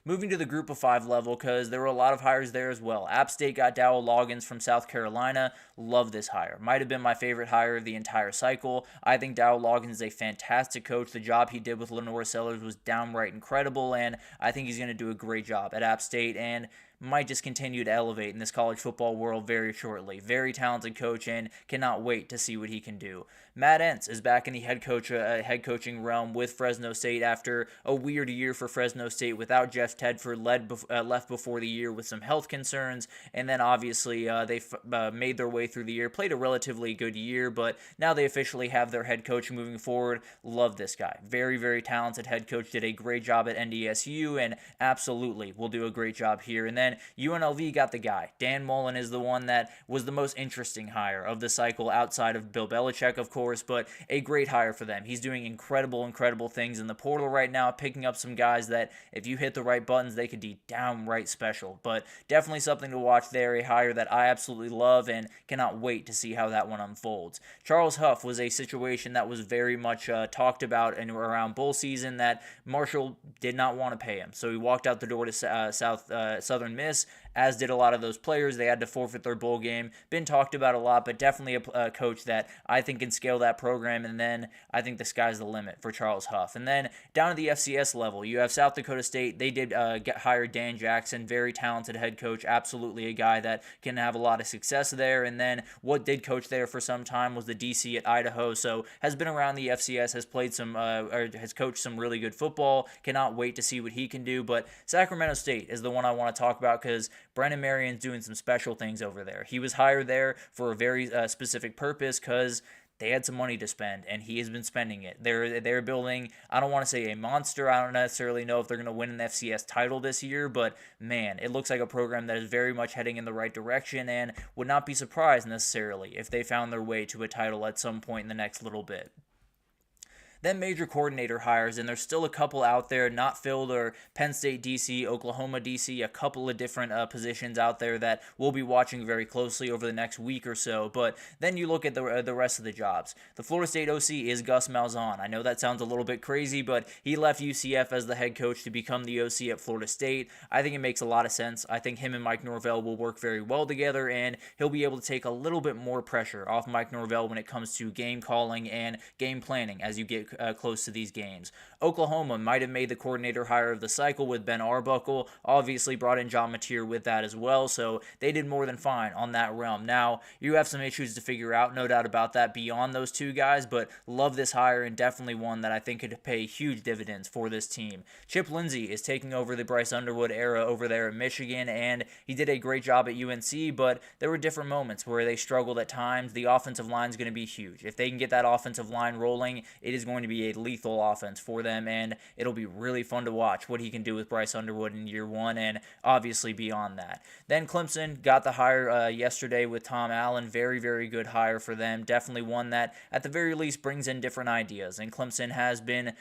moving to the group of 5 level, because there were a lot of hires there as well. App State got Dowell Loggins from South Carolina. Love this hire. Might have been my favorite hire of the entire cycle. I think Dowell Loggins is a fantastic coach. The job he did with Lenore Sellers was downright incredible, and I think he's going to do a great job at App State, and might just continue to elevate in this college football world very shortly. Very talented coach, and cannot wait to see what he can do. Matt Entz is back in the head coaching realm with Fresno State after a weird year for Fresno State without Jeff Tedford, left before the year with some health concerns, and then obviously they made their way through the year, played a relatively good year, but now they officially have their head coach moving forward. Love this guy. Very, very talented head coach, did a great job at NDSU, and absolutely will do a great job here. And then then UNLV got the guy. Dan Mullen is the one that was the most interesting hire of the cycle outside of Bill Belichick, of course, but a great hire for them. He's doing incredible things in the portal right now, picking up some guys that if you hit the right buttons, they could be downright special. But definitely something to watch there, a hire that I absolutely love and cannot wait to see how that one unfolds. Charles Huff was a situation that was very much talked about and around bowl season that Marshall did not want to pay him. So he walked out the door to Southern Miss, as did a lot of those players. They had to forfeit their bowl game. Been talked about a lot, but definitely a coach that I think can scale that program, and then I think the sky's the limit for Charles Huff. And then down to the FCS level, you have South Dakota State. They did hire Dan Jackson, very talented head coach, absolutely a guy that can have a lot of success there. And then what did coach there for some time was the DC at Idaho, so has been around the FCS, has played some, or has coached some really good football. Cannot wait to see what he can do. But Sacramento State is the one I want to talk about because Brennan Marion's doing some special things over there. He was hired there for a very specific purpose because they had some money to spend, and he has been spending it. They're building, I don't want to say a monster. I don't necessarily know if they're going to win an FCS title this year, but man, it looks like a program that is very much heading in the right direction and would not be surprised necessarily if they found their way to a title at some point in the next little bit. Then major coordinator hires, and there's still a couple out there not filled, or Penn State DC, Oklahoma DC, a couple of different positions out there that we'll be watching very closely over the next week or so. But then you look at the rest of the jobs. The Florida State OC is Gus Malzahn. I know that sounds a little bit crazy, but he left UCF as the head coach to become the OC at Florida State. I think it makes a lot of sense. I think him and Mike Norvell will work very well together, and he'll be able to take a little bit more pressure off Mike Norvell when it comes to game calling and game planning as you get close to these games. Oklahoma might have made the coordinator hire of the cycle with Ben Arbuckle, obviously brought in John Mateer with that as well, so they did more than fine on that realm. Now, you have some issues to figure out, no doubt about that, beyond those two guys, but love this hire and definitely one that I think could pay huge dividends for this team. Chip Lindsey is taking over the Bryce Underwood era over there at Michigan, and he did a great job at UNC, but there were different moments where they struggled at times. The offensive line is going to be huge. If they can get that offensive line rolling, it is going to be a lethal offense for them, and it'll be really fun to watch what he can do with Bryce Underwood in year one and obviously beyond that. Then Clemson got the hire yesterday with Tom Allen. Very, very good hire for them. Definitely one that at the very least brings in different ideas, and Clemson has been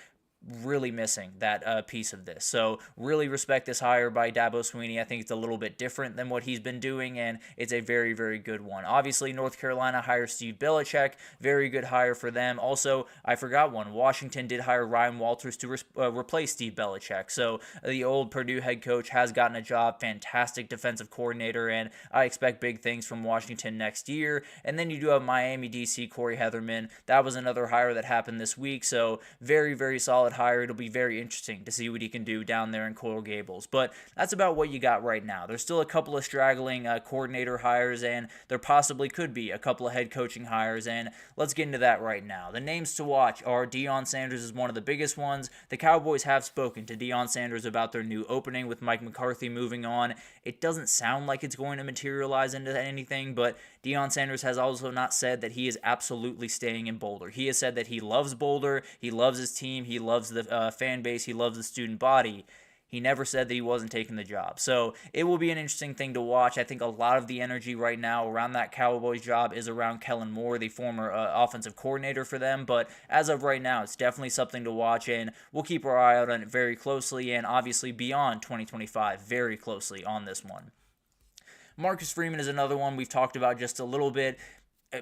really missing that piece of this. So really respect this hire by Dabo Swinney. I think it's a little bit different than what he's been doing, and it's a very, very good one. Obviously, North Carolina hires Steve Belichick. Very good hire for them. Also, I forgot one. Washington did hire Ryan Walters to replace Steve Belichick. So the old Purdue head coach has gotten a job. Fantastic defensive coordinator, and I expect big things from Washington next year. And then you do have Miami DC, Corey Heatherman. That was another hire that happened this week. So very, very solid hire. It'll be very interesting to see what he can do down there in Coral Gables. But that's about what you got right now. There's still a couple of straggling coordinator hires, and there possibly could be a couple of head coaching hires, and let's get into that right now. The names to watch are Deion Sanders is one of the biggest ones. The Cowboys have spoken to Deion Sanders about their new opening with Mike McCarthy moving on. It doesn't sound like it's going to materialize into anything, but Deion Sanders has also not said that he is absolutely staying in Boulder. He has said that he loves Boulder, he loves his team, he loves the fan base, he loves the student body. He never said that he wasn't taking the job. So it will be an interesting thing to watch. I think a lot of the energy right now around that Cowboys job is around Kellen Moore, the former offensive coordinator for them. But as of right now, it's definitely something to watch, and we'll keep our eye out on it very closely, and obviously beyond 2025 very closely on this one. Marcus Freeman is another one we've talked about just a little bit.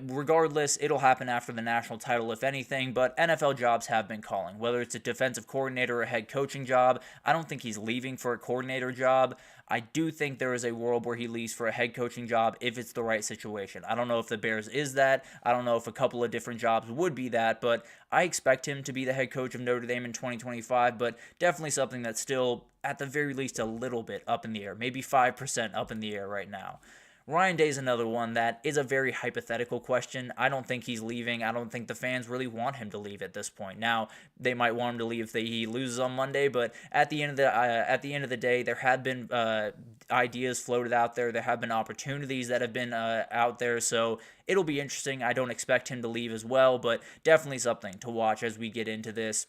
Regardless, it'll happen after the national title, if anything, but NFL jobs have been calling. Whether it's a defensive coordinator or a head coaching job, I don't think he's leaving for a coordinator job. I do think there is a world where he leaves for a head coaching job if it's the right situation. I don't know if the Bears is that. I don't know if a couple of different jobs would be that, but I expect him to be the head coach of Notre Dame in 2025, but definitely something that's still, at the very least, a little bit up in the air, maybe 5% up in the air right now. Ryan Day is another one that is a very hypothetical question. I don't think he's leaving. I don't think the fans really want him to leave at this point. Now, they might want him to leave if he loses on Monday, but at the end of the day, there have been ideas floated out there. There have been opportunities that have been out there, so it'll be interesting. I don't expect him to leave as well, but definitely something to watch as we get into this.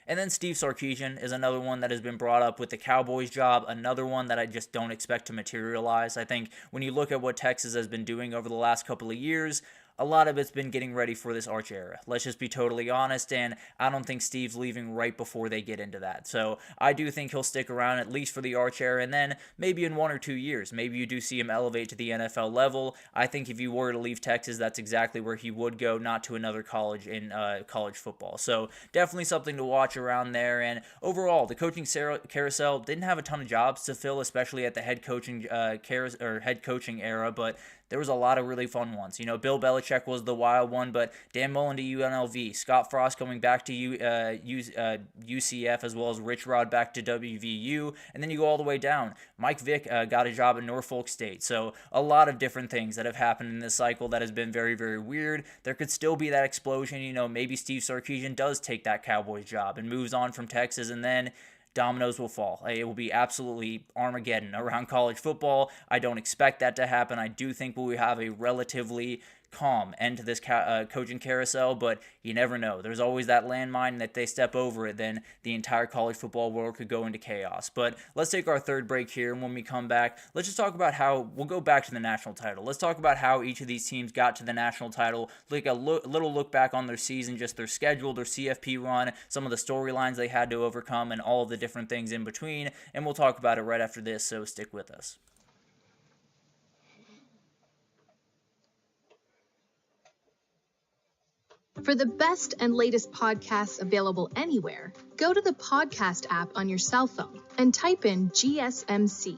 And then Steve Sarkisian is another one that has been brought up with the Cowboys job, another one that I just don't expect to materialize. I think when you look at what Texas has been doing over the last couple of years, a lot of it's been getting ready for this Arch era. Let's just be totally honest, and I don't think Steve's leaving right before they get into that. So I do think he'll stick around at least for the Arch era, and then maybe in 1 or 2 years, maybe you do see him elevate to the NFL level. I think if you were to leave Texas, that's exactly where he would go, not to another college in college football. So definitely something to watch around there. And overall, the coaching carousel didn't have a ton of jobs to fill, especially at the head coaching era, but there was a lot of really fun ones. Bill Belichick was the wild one, but Dan Mullen to UNLV, Scott Frost going back to UCF, as well as Rich Rod back to WVU, and then you go all the way down. Mike Vick got a job at Norfolk State. So a lot of different things that have happened in this cycle that has been very, very weird. There could still be that explosion. Maybe Steve Sarkisian does take that Cowboys job and moves on from Texas, and then dominoes will fall. It will be absolutely Armageddon around college football. I don't expect that to happen. I do think we have a relatively calm end to this coaching carousel, but you never know. There's always that landmine that they step over it, then the entire college football world could go into chaos. But let's take our third break here, and when we come back, let's just talk about we'll go back to the national title. Let's talk about how each of these teams got to the national title, like a little look back on their season, just their schedule, their CFP run, some of the storylines they had to overcome, and all of the different things in between, and we'll talk about it right after this, so stick with us. For the best and latest podcasts available anywhere, go to the podcast app on your cell phone and type in GSMC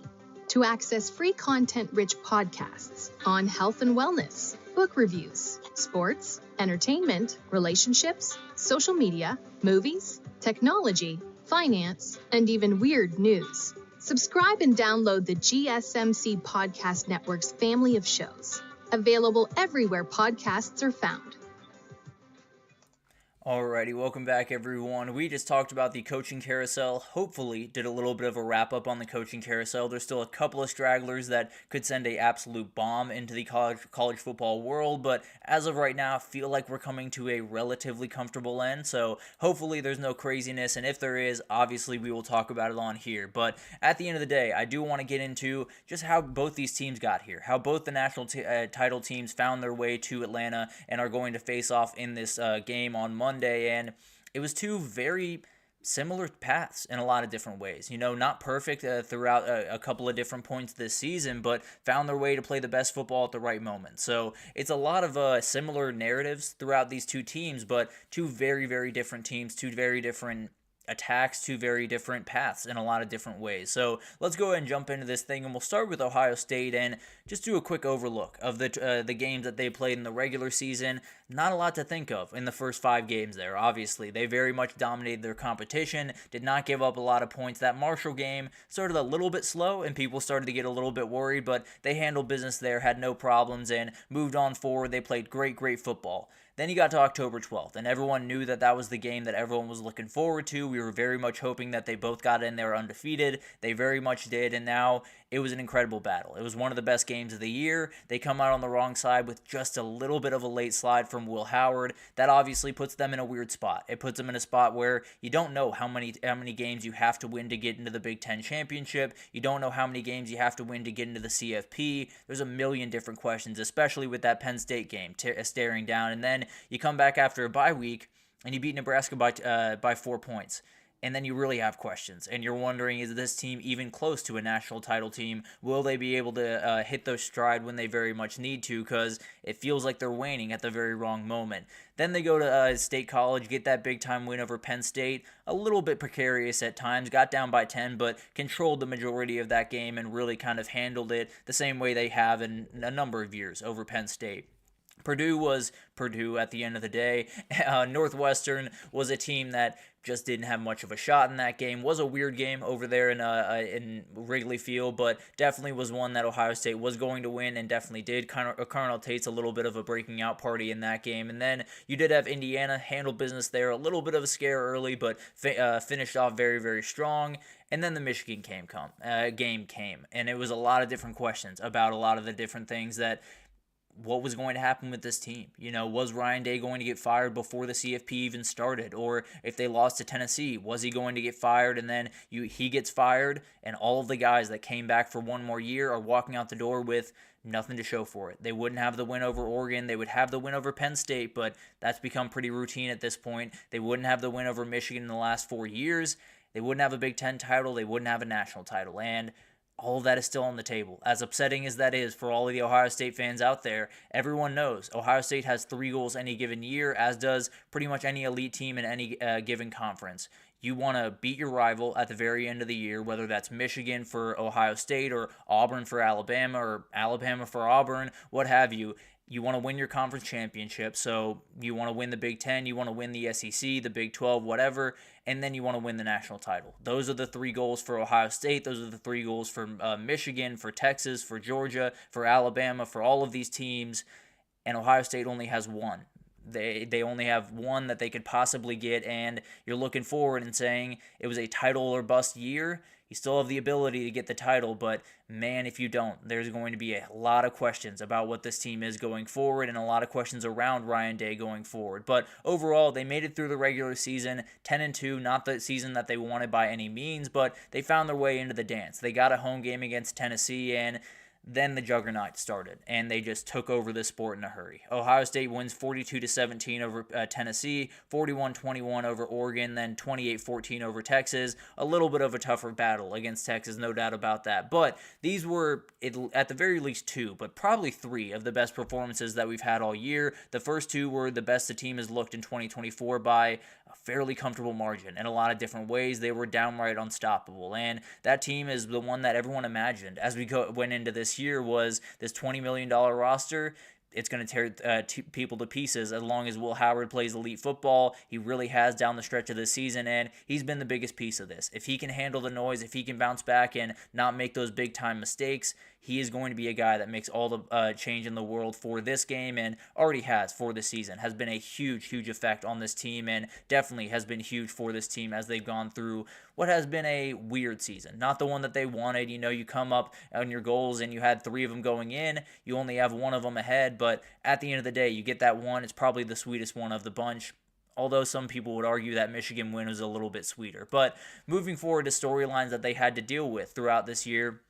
to access free content-rich podcasts on health and wellness, book reviews, sports, entertainment, relationships, social media, movies, technology, finance, and even weird news. Subscribe and download the GSMC Podcast Network's family of shows, available everywhere podcasts are found. Alrighty, welcome back everyone. We just talked about the coaching carousel, hopefully did a little bit of a wrap-up on the coaching carousel. There's still a couple of stragglers that could send an absolute bomb into the college football world, but as of right now, I feel like we're coming to a relatively comfortable end, so hopefully there's no craziness, and if there is, obviously we will talk about it on here. But at the end of the day, I do want to get into just how both these teams got here, how both the national title teams found their way to Atlanta and are going to face off in this game on Monday. And it was two very similar paths in a lot of different ways. Not perfect throughout a couple of different points this season, but found their way to play the best football at the right moment. So it's a lot of similar narratives throughout these two teams, but two very, very different teams, two very different attacks, two very different paths in a lot of different ways. So let's go ahead and jump into this thing, and we'll start with Ohio State and just do a quick overlook of the games that they played in the regular season. Not a lot to think of in the first 5 games there. Obviously, they very much dominated their competition, did not give up a lot of points. That Marshall game started a little bit slow, and people started to get a little bit worried, but they handled business there, had no problems, and moved on forward. They played great, great football. Then you got to October 12th, and everyone knew that that was the game that everyone was looking forward to. We were very much hoping that they both got in there undefeated. They very much did, and now it was an incredible battle. It was one of the best games of the year. They come out on the wrong side with just a little bit of a late slide from Will Howard. That obviously puts them in a weird spot. It puts them in a spot where you don't know how many games you have to win to get into the Big Ten Championship. You don't know how many games you have to win to get into the CFP. There's a million different questions, especially with that Penn State game staring down. And then you come back after a bye week and you beat Nebraska by 4 points. And then you really have questions, and you're wondering, is this team even close to a national title team? Will they be able to hit their stride when they very much need to? Because it feels like they're waning at the very wrong moment. Then they go to State College, get that big-time win over Penn State. A little bit precarious at times, got down by 10, but controlled the majority of that game and really kind of handled it the same way they have in a number of years over Penn State. Purdue was Purdue at the end of the day. Northwestern was a team that just didn't have much of a shot in that game. Was a weird game over there in Wrigley Field, but definitely was one that Ohio State was going to win and definitely did. Carnell Tate's a little bit of a breaking out party in that game. And then you did have Indiana handle business there. A little bit of a scare early, but finished off very, very strong. And then the Michigan game came. And it was a lot of different questions about a lot of the different things that what was going to happen with this team. Was Ryan Day going to get fired before the CFP even started? Or if they lost to Tennessee, was he going to get fired and then he gets fired and all of the guys that came back for one more year are walking out the door with nothing to show for it? They wouldn't have the win over Oregon. They would have the win over Penn State, but that's become pretty routine at this point. They wouldn't have the win over Michigan in the last 4 years. They wouldn't have a Big Ten title. They wouldn't have a national title. And all of that is still on the table. As upsetting as that is for all of the Ohio State fans out there, everyone knows Ohio State has 3 goals any given year, as does pretty much any elite team in any given conference. You want to beat your rival at the very end of the year, whether that's Michigan for Ohio State or Auburn for Alabama or Alabama for Auburn, what have you. You want to win your conference championship, so you want to win the Big Ten, you want to win the SEC, the Big 12, whatever, and then you want to win the national title. Those are the 3 goals for Ohio State. Those are the 3 goals for Michigan, for Texas, for Georgia, for Alabama, for all of these teams, and Ohio State only has 1. They only have 1 that they could possibly get, and you're looking forward and saying it was a title or bust year. You still have the ability to get the title, but man, if you don't, there's going to be a lot of questions about what this team is going forward and a lot of questions around Ryan Day going forward. But overall, they made it through the regular season, 10-2, not the season that they wanted by any means, but they found their way into the dance. They got a home game against Tennessee, and then the juggernaut started, and they just took over the sport in a hurry. Ohio State wins 42-17 over Tennessee, 41-21 over Oregon, then 28-14 over Texas. A little bit of a tougher battle against Texas, no doubt about that. But these were, at the very least 2, but probably 3 of the best performances that we've had all year. The first 2 were the best the team has looked in 2024 by a fairly comfortable margin. In a lot of different ways, they were downright unstoppable. And that team is the one that everyone imagined as we went into this year was this $20 million roster. It's going to tear people to pieces as long as Will Howard plays elite football. He really has down the stretch of the season, and he's been the biggest piece of this. If he can handle the noise, if he can bounce back and not make those big-time mistakes, he is going to be a guy that makes all the change in the world for this game and already has for this season. Has been a huge, huge effect on this team and definitely has been huge for this team as they've gone through what has been a weird season. Not the one that they wanted. You come up on your goals and you had 3 of them going in. You only have 1 of them ahead, but at the end of the day, you get that one. It's probably the sweetest one of the bunch. Although some people would argue that Michigan win was a little bit sweeter. But moving forward to storylines that they had to deal with throughout this year,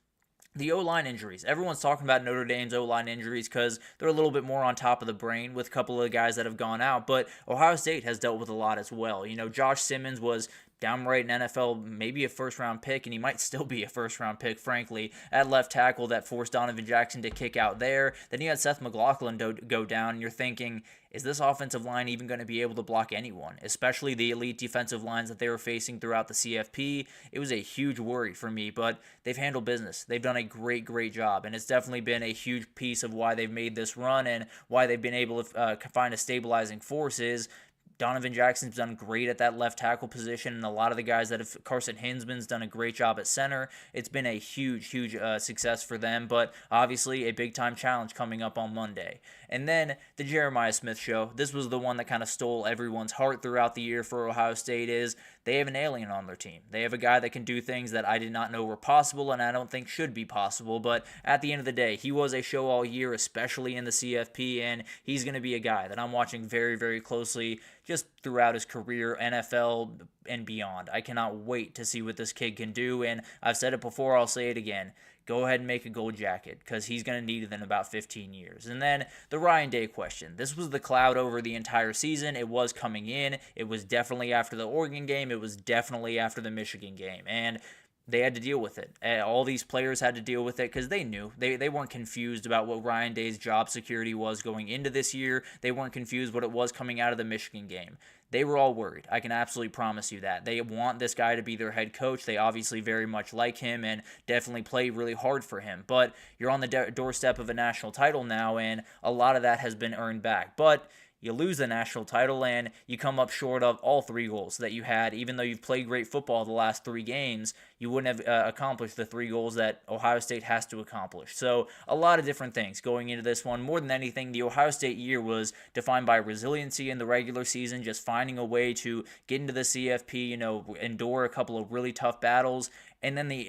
the O-line injuries. Everyone's talking about Notre Dame's O-line injuries because they're a little bit more on top of the brain with a couple of guys that have gone out, but Ohio State has dealt with a lot as well. Josh Simmons was downright an NFL, maybe a first-round pick, and he might still be a first-round pick, frankly, at left tackle that forced Donovan Jackson to kick out there. Then you had Seth McLaughlin go down, and you're thinking, is this offensive line even going to be able to block anyone, especially the elite defensive lines that they were facing throughout the CFP? It was a huge worry for me, but they've handled business. They've done a great, great job, and it's definitely been a huge piece of why they've made this run and why they've been able to find a stabilizing force is Donovan Jackson's done great at that left tackle position, and a lot of the guys that have, Carson Hinsman's done a great job at center. It's been a huge, huge success for them, but obviously a big-time challenge coming up on Monday. And then the Jeremiah Smith show. This was the one that kind of stole everyone's heart throughout the year for Ohio State is they have an alien on their team. They have a guy that can do things that I did not know were possible and I don't think should be possible, but at the end of the day, he was a show all year, especially in the CFP, and he's going to be a guy that I'm watching very, very closely just throughout his career, NFL and beyond. I cannot wait to see what this kid can do, and I've said it before, I'll say it again. Go ahead and make a gold jacket because he's going to need it in about 15 years. And then the Ryan Day question. This was the cloud over the entire season. It was coming in. It was definitely after the Oregon game. It was definitely after the Michigan game. And they had to deal with it. All these players had to deal with it because they knew. They weren't confused about what Ryan Day's job security was going into this year. They weren't confused what it was coming out of the Michigan game. They were all worried. I can absolutely promise you that. They want this guy to be their head coach. They obviously very much like him and definitely play really hard for him. But you're on the doorstep of a national title now, and a lot of that has been earned back. But you lose the national title, and you come up short of all 3 goals that you had. Even though you've played great football the last 3 games, you wouldn't have accomplished the 3 goals that Ohio State has to accomplish. So a lot of different things going into this one. More than anything, the Ohio State year was defined by resiliency in the regular season, just finding a way to get into the CFP, endure a couple of really tough battles. And then the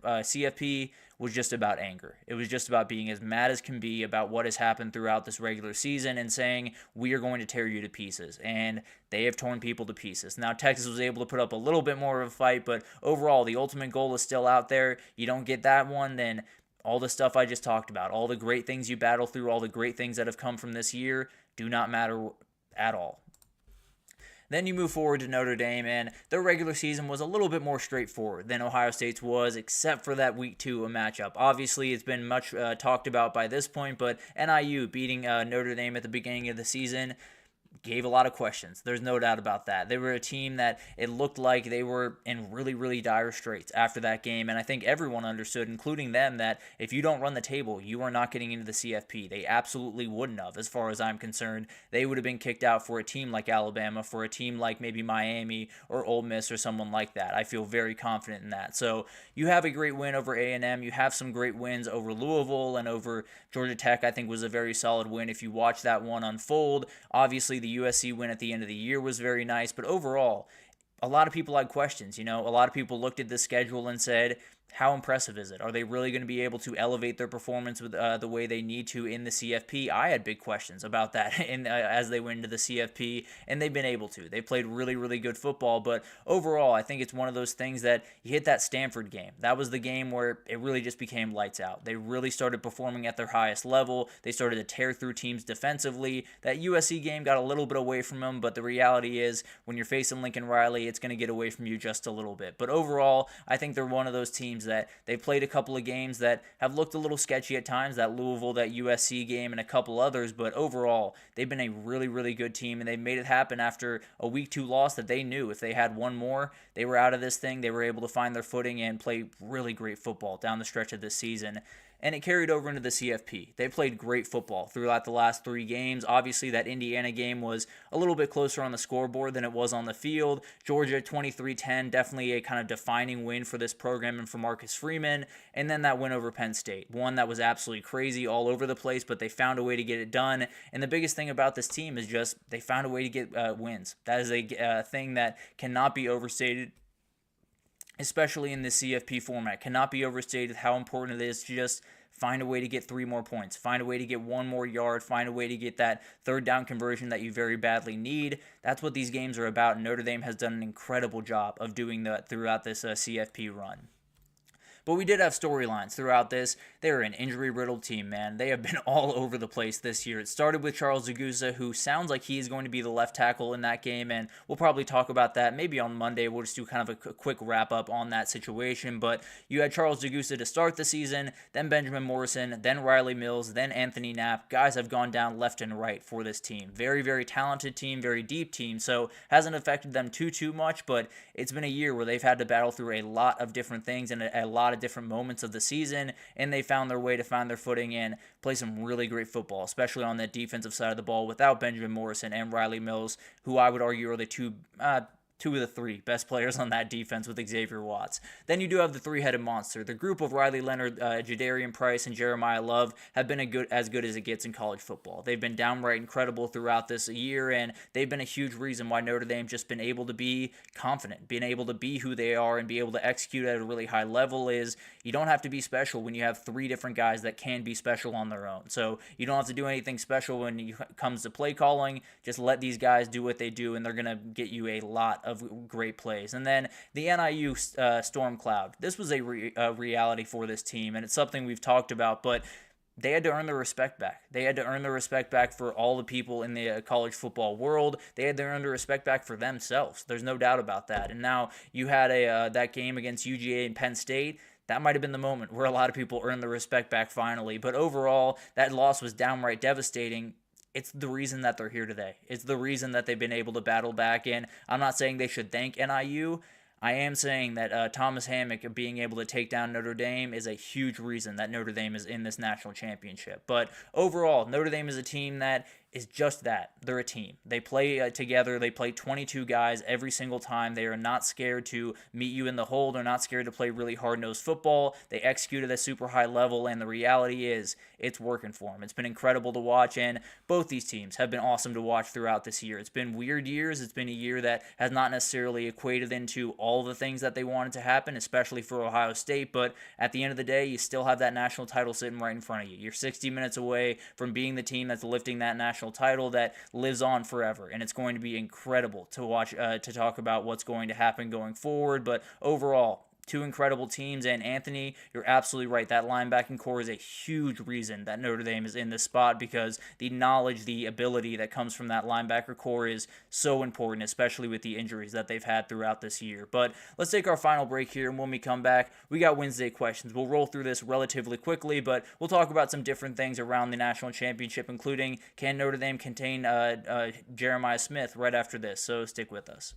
CFP was just about anger. It was just about being as mad as can be about what has happened throughout this regular season and saying, we are going to tear you to pieces. And they have torn people to pieces. Now, Texas was able to put up a little bit more of a fight, but overall, the ultimate goal is still out there. You don't get that one, then all the stuff I just talked about, all the great things you battle through, all the great things that have come from this year do not matter at all. Then you move forward to Notre Dame, and their regular season was a little bit more straightforward than Ohio State's was, except for that Week 2 matchup. Obviously, it's been much talked about by this point, but NIU beating Notre Dame at the beginning of the season gave a lot of questions. There's no doubt about that. They were a team that it looked like they were in really, really dire straits after that game, and I think everyone understood, including them, that if you don't run the table, you are not getting into the CFP. They absolutely wouldn't have, as far as I'm concerned. They would have been kicked out for a team like Alabama, for a team like maybe Miami or Ole Miss or someone like that. I feel very confident in that. So you have a great win over A&M. You have some great wins over Louisville and over Georgia Tech. I think was a very solid win if you watch that one unfold. Obviously, the USC win at the end of the year was very nice, but overall, a lot of people had questions. A lot of people looked at the schedule and said, how impressive is it? Are they really going to be able to elevate their performance with the way they need to in the CFP? I had big questions about that as they went into the CFP, and they've been able to. They played really, really good football, but overall, I think it's one of those things that you hit that Stanford game. That was the game where it really just became lights out. They really started performing at their highest level. They started to tear through teams defensively. That USC game got a little bit away from them, but the reality is when you're facing Lincoln Riley, it's going to get away from you just a little bit. But overall, I think they're one of those teams that they played a couple of games that have looked a little sketchy at times, that Louisville, that USC game, and a couple others, but overall, they've been a really, really good team, and they made it happen after a Week 2 loss that they knew if they had one more, they were out of this thing. They were able to find their footing and play really great football down the stretch of this season. And it carried over into the CFP. They played great football throughout the last 3 games. Obviously, that Indiana game was a little bit closer on the scoreboard than it was on the field. Georgia, 23-10, definitely a kind of defining win for this program and for Marcus Freeman. And then that win over Penn State, one that was absolutely crazy all over the place, but they found a way to get it done. And the biggest thing about this team is just they found a way to get wins. That is a thing that cannot be overstated, especially in the CFP format. Cannot be overstated how important it is to just find a way to get 3 more points, find a way to get 1 more yard, find a way to get that third down conversion that you very badly need. That's what these games are about, and Notre Dame has done an incredible job of doing that throughout this CFP run. But we did have storylines throughout this. They're an injury-riddled team, man. They have been all over the place this year. It started with Charles Zagusa, who sounds like he is going to be the left tackle in that game, and we'll probably talk about that maybe on Monday. We'll just do kind of a quick wrap-up on that situation. But you had Charles Zagusa to start the season, then Benjamin Morrison, then Riley Mills, then Anthony Knapp. Guys have gone down left and right for this team. Very, very talented team, very deep team, so hasn't affected them too much, but it's been a year where they've had to battle through a lot of different things and a lot of different moments of the season, and they found their way to find their footing and play some really great football, especially on the defensive side of the ball without Benjamin Morrison and Riley Mills, who I would argue are the two of the 3 best players on that defense with Xavier Watts. Then you do have the 3-headed monster. The group of Riley Leonard, Jadarian Price, and Jeremiah Love have been as good as it gets in college football. They've been downright incredible throughout this year, and they've been a huge reason why Notre Dame just been able to be confident, being able to be who they are and be able to execute at a really high level. Is you don't have to be special when you have 3 different guys that can be special on their own. So you don't have to do anything special when it comes to play calling. Just let these guys do what they do, and they're going to get you a lot of great plays. And then the NIU Storm Cloud. This was a reality for this team, and it's something we've talked about, but they had to earn their respect back. They had to earn their respect back for all the people in the college football world. They had to earn their respect back for themselves. There's no doubt about that. And now you had that game against UGA and Penn State. That might have been the moment where a lot of people earned the respect back finally. But overall, that loss was downright devastating. It's the reason that they're here today. It's the reason that they've been able to battle back. And I'm not saying they should thank NIU. I am saying that Thomas Hammock being able to take down Notre Dame is a huge reason that Notre Dame is in this national championship. But overall, Notre Dame is a team that is just that. They're a team. They play together. They play 22 guys every single time. They are not scared to meet you in the hole. They're not scared to play really hard-nosed football. They execute at a super high level, and the reality is it's working for them. It's been incredible to watch, and both these teams have been awesome to watch throughout this year. It's been weird years. It's been a year that has not necessarily equated into all the things that they wanted to happen, especially for Ohio State, but at the end of the day, you still have that national title sitting right in front of you. You're 60 minutes away from being the team that's lifting that national title that lives on forever, and it's going to be incredible to watch, to talk about what's going to happen going forward. But overall, two incredible teams, and Anthony, you're absolutely right. That linebacking core is a huge reason that Notre Dame is in this spot, because the knowledge, the ability that comes from that linebacker core is so important, especially with the injuries that they've had throughout this year. But let's take our final break here, and when we come back, we got Wednesday questions. We'll roll through this relatively quickly, but we'll talk about some different things around the national championship, including can Notre Dame contain Jeremiah Smith right after this, so stick with us.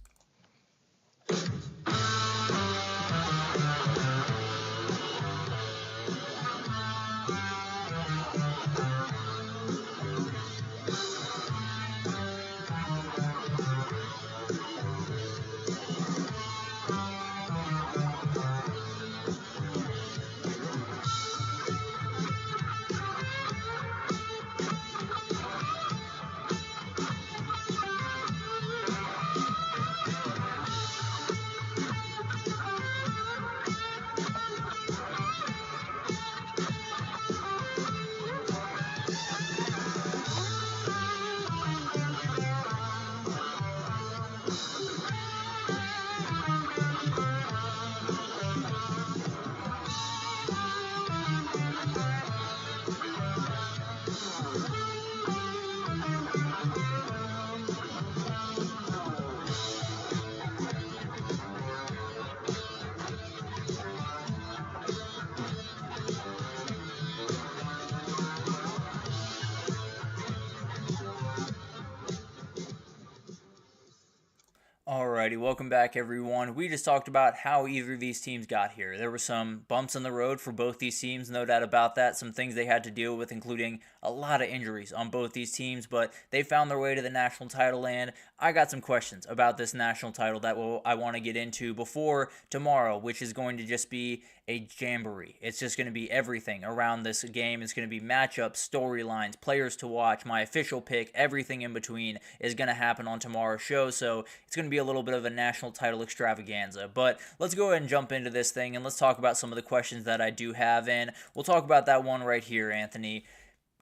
Alrighty, welcome back everyone. We just talked about how either of these teams got here. There were some bumps in the road for both these teams, no doubt about that. Some things they had to deal with, including a lot of injuries on both these teams, but they found their way to the national title, and I got some questions about this national title that I want to get into before tomorrow, which is going to just be a jamboree. It's just going to be everything around this game. It's going to be matchups, storylines, players to watch, my official pick, everything in between is going to happen on tomorrow's show, so it's going to be a little bit of a national title extravaganza. But let's go ahead and jump into this thing, and let's talk about some of the questions that I do have, and we'll talk about that one right here, Anthony.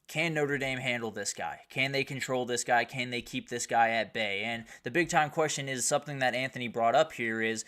Can Notre Dame handle this guy? Can they control this guy? Can they keep this guy at bay? And the big time question is something that Anthony brought up here is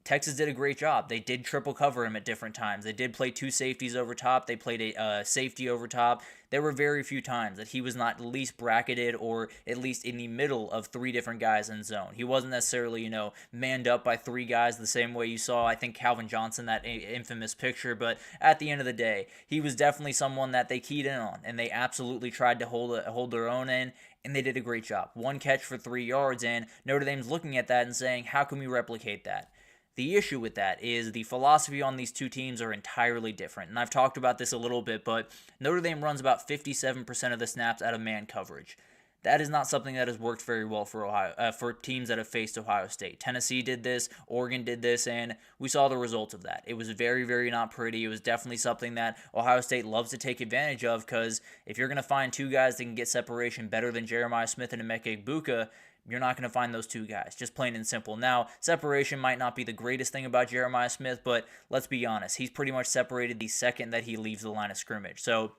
Texas did a great job. They did triple cover him at different times. They did play two safeties over top. They played a safety over top. There were very few times that he was not at least bracketed or at least in the middle of three different guys in zone. He wasn't necessarily, manned up by three guys the same way you saw, I think, Calvin Johnson, that infamous picture. But at the end of the day, he was definitely someone that they keyed in on, and they absolutely tried to hold their own in, and they did a great job. One catch for 3 yards, and Notre Dame's looking at that and saying, how can we replicate that? The issue with that is the philosophy on these two teams are entirely different, and I've talked about this a little bit, but Notre Dame runs about 57% of the snaps out of man coverage. That is not something that has worked very well for teams that have faced Ohio State. Tennessee did this, Oregon did this, and we saw the results of that. It was very, very not pretty. It was definitely something that Ohio State loves to take advantage of, because if you're going to find two guys that can get separation better than Jeremiah Smith and Emeka Egbuka, you're not going to find those two guys, just plain and simple. Now, separation might not be the greatest thing about Jeremiah Smith, but let's be honest, he's pretty much separated the second that he leaves the line of scrimmage. So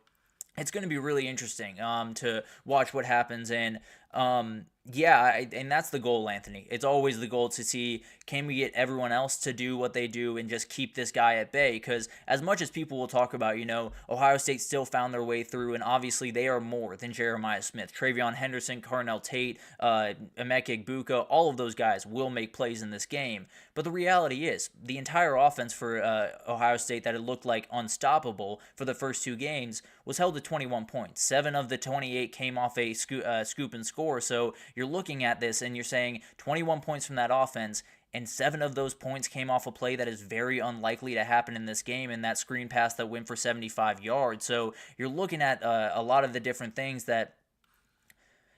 it's going to be really interesting to watch what happens, and and that's the goal, Anthony. It's always the goal to see, can we get everyone else to do what they do and just keep this guy at bay? Because as much as people will talk about, Ohio State still found their way through, and obviously they are more than Jeremiah Smith. Travion Henderson, Carnell Tate, Emeka Egbuka, all of those guys will make plays in this game. But the reality is, the entire offense for Ohio State that it looked like unstoppable for the first two games was held to 21 points. 7 of the 28 came off a scoop and score, so you're looking at this and you're saying 21 points from that offense, and 7 of those points came off a play that is very unlikely to happen in this game, and that screen pass that went for 75 yards. So you're looking at a lot of the different things that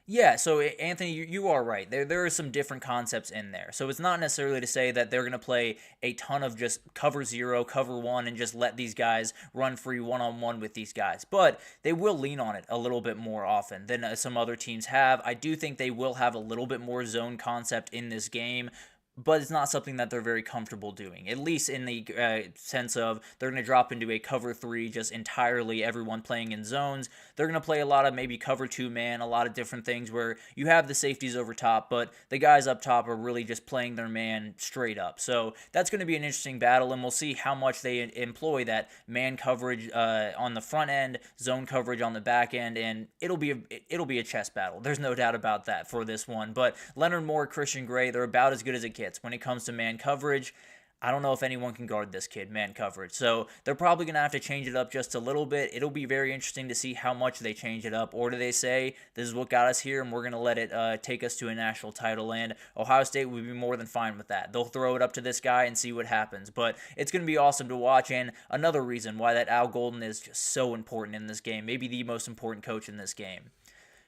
Yeah, so Anthony, you are right. There are some different concepts in there. So it's not necessarily to say that they're going to play a ton of just cover zero, cover one, and just let these guys run free one-on-one with these guys. But they will lean on it a little bit more often than some other teams have. I do think they will have a little bit more zone concept in this game, but it's not something that they're very comfortable doing, at least in the sense of they're going to drop into a cover three, just entirely everyone playing in zones. They're going to play a lot of maybe cover two man, a lot of different things where you have the safeties over top, but the guys up top are really just playing their man straight up. So that's going to be an interesting battle, and we'll see how much they employ that man coverage on the front end, zone coverage on the back end, and it'll be a chess battle. There's no doubt about that for this one. But Leonard Moore, Christian Gray, they're about as good as it gets when it comes to man coverage. I don't know if anyone can guard this kid, man coverage. So they're probably going to have to change it up just a little bit. It'll be very interesting to see how much they change it up. Or do they say, this is what got us here and we're going to let it take us to a national title? And Ohio State would be more than fine with that. They'll throw it up to this guy and see what happens. But it's going to be awesome to watch. And another reason why that Al Golden is just so important in this game, maybe the most important coach in this game.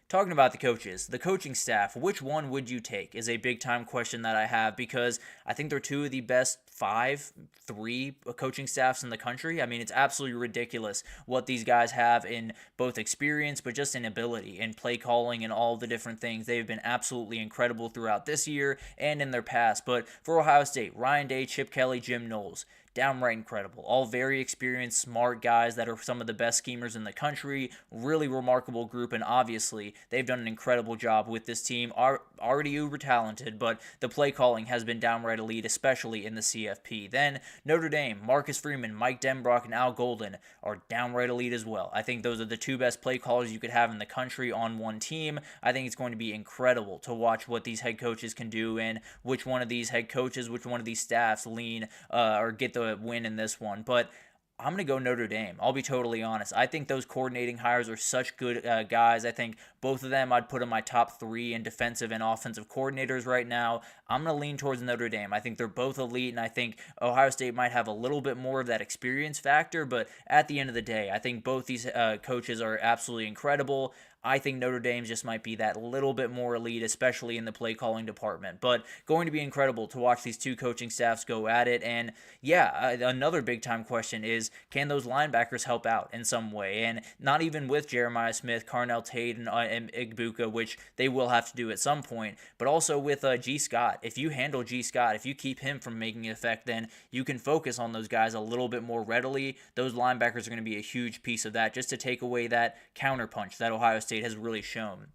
Talking about the coaches, the coaching staff, which one would you take is a big-time question that I have, because I think they're two of the best three coaching staffs in the country. I mean, it's absolutely ridiculous what these guys have in both experience, but just in ability and play calling and all the different things. They've been absolutely incredible throughout this year and in their past. But for Ohio State, Ryan Day, Chip Kelly, Jim Knowles, downright incredible. All very experienced, smart guys that are some of the best schemers in the country. Really remarkable group, and obviously they've done an incredible job with this team. Are already uber talented, but the play calling has been downright elite, especially in the CFP. Then Notre Dame, Marcus Freeman, Mike Denbrock, and Al Golden are downright elite as well. I think those are the two best play callers you could have in the country on one team. I think it's going to be incredible to watch what these head coaches can do and which one of these head coaches, which one of these staffs lean or get the win in this one. But I'm going to go Notre Dame. I'll be totally honest. I think those coordinating hires are such good guys. I think both of them I'd put in my top three in defensive and offensive coordinators right now. I'm going to lean towards Notre Dame. I think they're both elite, and I think Ohio State might have a little bit more of that experience factor, but at the end of the day, I think both these coaches are absolutely incredible. I think Notre Dame just might be that little bit more elite, especially in the play calling department. But going to be incredible to watch these two coaching staffs go at it. And yeah, another big time question is, can those linebackers help out in some way? And not even with Jeremiah Smith, Carnell Tate, and Igbuka, which they will have to do at some point, but also with G. Scott. If you handle G. Scott, if you keep him from making an effect, then you can focus on those guys a little bit more readily. Those linebackers are going to be a huge piece of that, just to take away that counterpunch that Ohio State has really shown.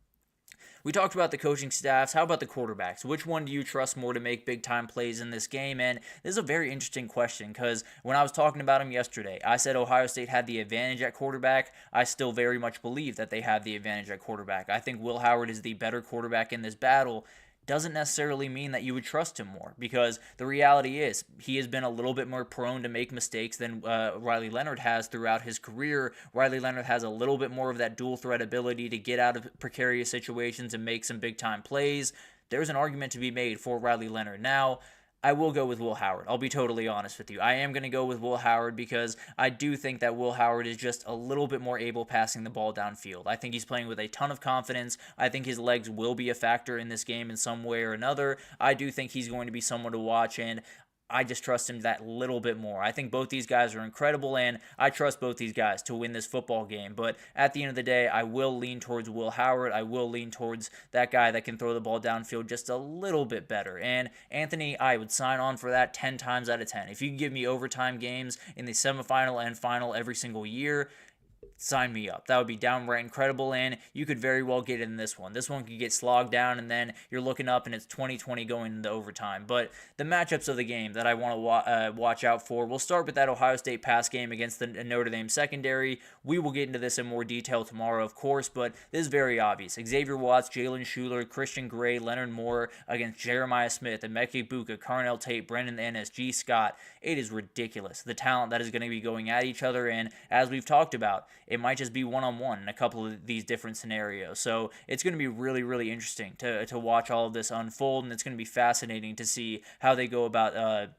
We talked about the coaching staffs. How about the quarterbacks? Which one do you trust more to make big-time plays in this game? And this is a very interesting question, because when I was talking about them yesterday, I said Ohio State had the advantage at quarterback. I still very much believe that they have the advantage at quarterback. I think Will Howard is the better quarterback in this battle. Doesn't necessarily mean that you would trust him more, because the reality is he has been a little bit more prone to make mistakes than Riley Leonard has throughout his career. Riley Leonard has a little bit more of that dual threat ability to get out of precarious situations and make some big time plays. There's an argument to be made for Riley Leonard. Now, I will go with Will Howard. I'll be totally honest with you. I am going to go with Will Howard because I do think that Will Howard is just a little bit more able passing the ball downfield. I think he's playing with a ton of confidence. I think his legs will be a factor in this game in some way or another. I do think he's going to be someone to watch, and I just trust him that little bit more. I think both these guys are incredible, and I trust both these guys to win this football game. But at the end of the day, I will lean towards Will Howard. I will lean towards that guy that can throw the ball downfield just a little bit better. And Anthony, I would sign on for that 10 times out of 10. If you can give me overtime games in the semifinal and final every single year, sign me up. That would be downright incredible, and you could very well get in this one. This one could get slogged down, and then you're looking up, and it's 20-20 going into overtime. But the matchups of the game that I want to watch out for, we'll start with that Ohio State pass game against the Notre Dame secondary. We will get into this in more detail tomorrow, of course, but this is very obvious. Xavier Watts, Jalen Shuler, Christian Gray, Leonard Moore against Jeremiah Smith, Emeka Egbuka, Carnell Tate, Brendan Ennis, G. Scott. It is ridiculous, the talent that is going to be going at each other, and as we've talked about, it might just be one-on-one in a couple of these different scenarios. So it's going to be really, really interesting to watch all of this unfold, and it's going to be fascinating to see how they go about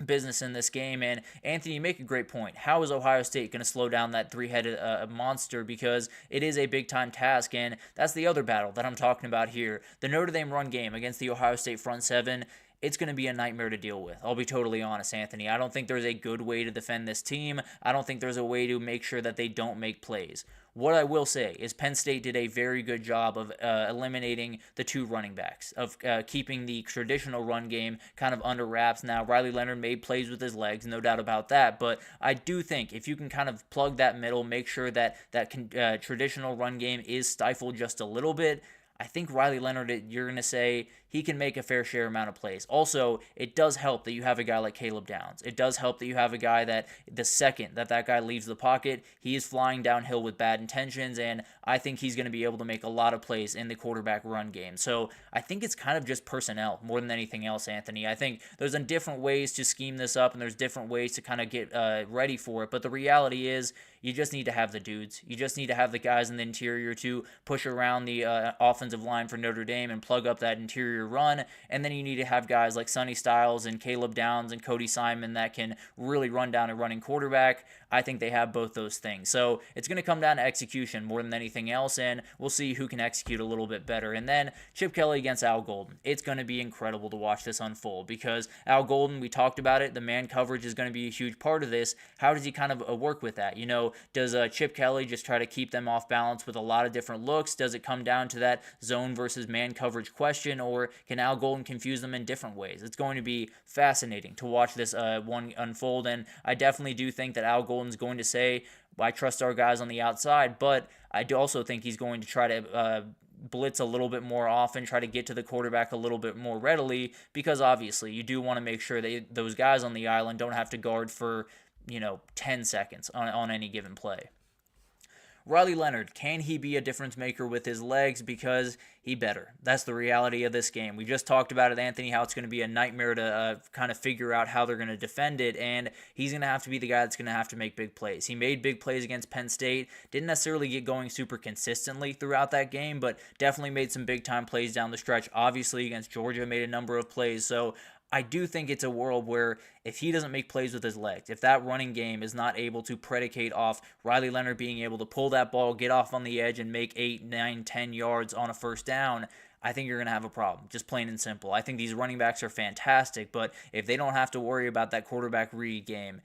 business in this game. And Anthony, you make a great point. How is Ohio State going to slow down that three-headed monster? Because it is a big-time task, and that's the other battle that I'm talking about here. The Notre Dame run game against the Ohio State front seven, it's going to be a nightmare to deal with. I'll be totally honest, Anthony. I don't think there's a good way to defend this team. I don't think there's a way to make sure that they don't make plays. What I will say is Penn State did a very good job of eliminating the two running backs, of keeping the traditional run game kind of under wraps. Now, Riley Leonard made plays with his legs, no doubt about that, but I do think if you can kind of plug that middle, make sure that traditional run game is stifled just a little bit, I think Riley Leonard, you're going to say he can make a fair share amount of plays. Also, it does help that you have a guy like Caleb Downs. It does help that you have a guy that the second that guy leaves the pocket, he is flying downhill with bad intentions, and I think he's going to be able to make a lot of plays in the quarterback run game. So I think it's kind of just personnel more than anything else, Anthony. I think there's different ways to scheme this up, and there's different ways to kind of get ready for it, but the reality is you just need to have the dudes. You just need to have the guys in the interior to push around the offensive line for Notre Dame and plug up that interior run, and then you need to have guys like Sonny Styles and Caleb Downs and Cody Simon that can really run down a running quarterback. I think they have both those things. So it's going to come down to execution more than anything else, and we'll see who can execute a little bit better. And then Chip Kelly against Al Golden. It's going to be incredible to watch this unfold because Al Golden, we talked about it, the man coverage is going to be a huge part of this. How does he kind of work with that? Does Chip Kelly just try to keep them off balance with a lot of different looks? Does it come down to that zone versus man coverage question, or can Al Golden confuse them in different ways? It's going to be fascinating to watch this one unfold, and I definitely do think that Al Golden's going to say, I trust our guys on the outside, but I do also think he's going to try to blitz a little bit more often, try to get to the quarterback a little bit more readily, because obviously you do want to make sure that those guys on the island don't have to guard for 10 seconds on any given play. Riley Leonard, can he be a difference maker with his legs? Because he better. That's the reality of this game. We just talked about it, Anthony, how it's going to be a nightmare to kind of figure out how they're going to defend it, and he's going to have to be the guy that's going to have to make big plays. He made big plays against Penn State, didn't necessarily get going super consistently throughout that game, but definitely made some big-time plays down the stretch. Obviously, against Georgia, made a number of plays, so I do think it's a world where if he doesn't make plays with his legs, if that running game is not able to predicate off Riley Leonard being able to pull that ball, get off on the edge, and make 8, 9, 10 yards on a first down, I think you're going to have a problem, just plain and simple. I think these running backs are fantastic, but if they don't have to worry about that quarterback read game,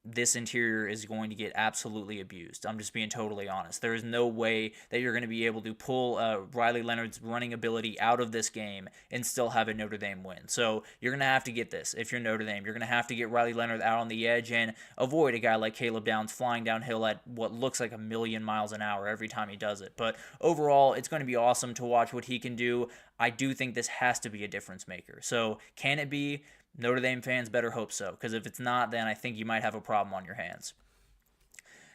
this interior is going to get absolutely abused. I'm just being totally honest. There is no way that you're going to be able to pull Riley Leonard's running ability out of this game and still have a Notre Dame win. So you're going to have to get this. If you're Notre Dame, you're going to have to get Riley Leonard out on the edge and avoid a guy like Caleb Downs flying downhill at what looks like 1,000,000 miles an hour every time he does it. But overall, it's going to be awesome to watch what he can do. I do think this has to be a difference maker. So can it be? Notre Dame fans better hope so, because if it's not, then I think you might have a problem on your hands.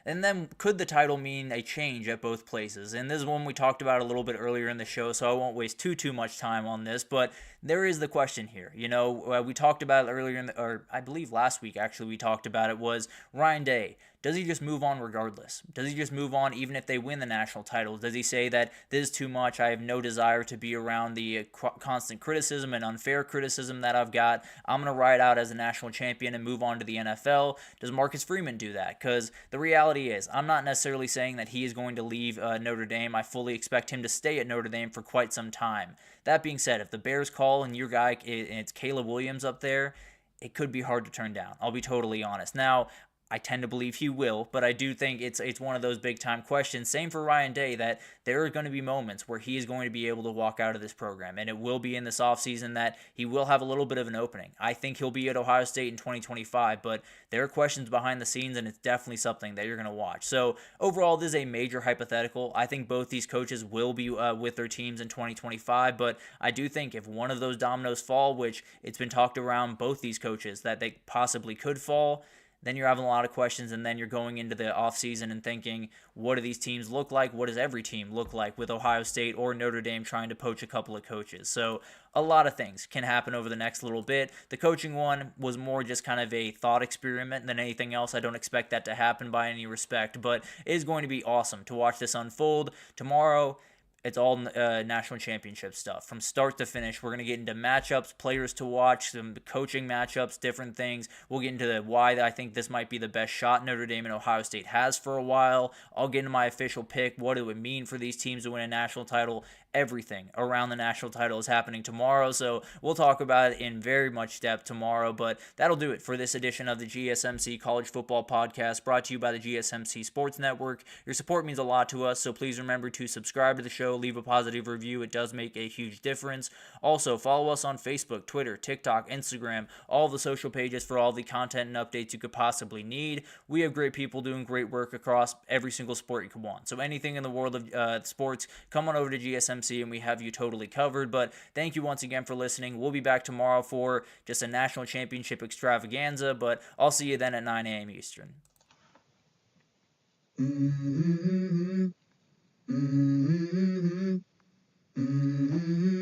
And then could the title mean a change at both places? And this is one we talked about a little bit earlier in the show, so I won't waste too much time on this, but there is the question here. We talked about it earlier, or I believe last week actually we talked about it, was Ryan Day. Does he just move on regardless? Does he just move on even if they win the national title? Does he say that this is too much, I have no desire to be around the constant criticism and unfair criticism that I've got, I'm going to ride out as a national champion and move on to the NFL? Does Marcus Freeman do that? Because the reality is, I'm not necessarily saying that he is going to leave Notre Dame. I fully expect him to stay at Notre Dame for quite some time. That being said, if the Bears call and your guy, and it's Caleb Williams up there, it could be hard to turn down. I'll be totally honest. Now, I tend to believe he will, but I do think it's one of those big-time questions. Same for Ryan Day, that there are going to be moments where he is going to be able to walk out of this program, and it will be in this offseason that he will have a little bit of an opening. I think he'll be at Ohio State in 2025, but there are questions behind the scenes, and it's definitely something that you're going to watch. So overall, this is a major hypothetical. I think both these coaches will be with their teams in 2025, but I do think if one of those dominoes fall, which it's been talked around both these coaches that they possibly could fall, then you're having a lot of questions, and then you're going into the offseason and thinking, what do these teams look like? What does every team look like with Ohio State or Notre Dame trying to poach a couple of coaches? So a lot of things can happen over the next little bit. The coaching one was more just kind of a thought experiment than anything else. I don't expect that to happen by any respect, but it is going to be awesome to watch this unfold. Tomorrow, It's all national championship stuff. From start to finish, we're going to get into matchups, players to watch, some coaching matchups, different things. We'll get into why I think this might be the best shot Notre Dame and Ohio State has for a while. I'll get into my official pick, what it would mean for these teams to win a national title. Everything around the national title is happening tomorrow, so we'll talk about it in very much depth tomorrow, but that'll do it for this edition of the GSMC College Football Podcast, brought to you by the GSMC Sports Network. Your support means a lot to us, so please remember to subscribe to the show, leave a positive review. It does make a huge difference. Also, follow us on Facebook, Twitter, TikTok, Instagram, all the social pages for all the content and updates you could possibly need. We have great people doing great work across every single sport you could want, so anything in the world of sports, come on over to GSMC and we have you totally covered. But thank you once again for listening. We'll be back tomorrow for just a national championship extravaganza, but I'll see you then at 9 a.m. Eastern. Mm-hmm. Mm-hmm. Mm-hmm.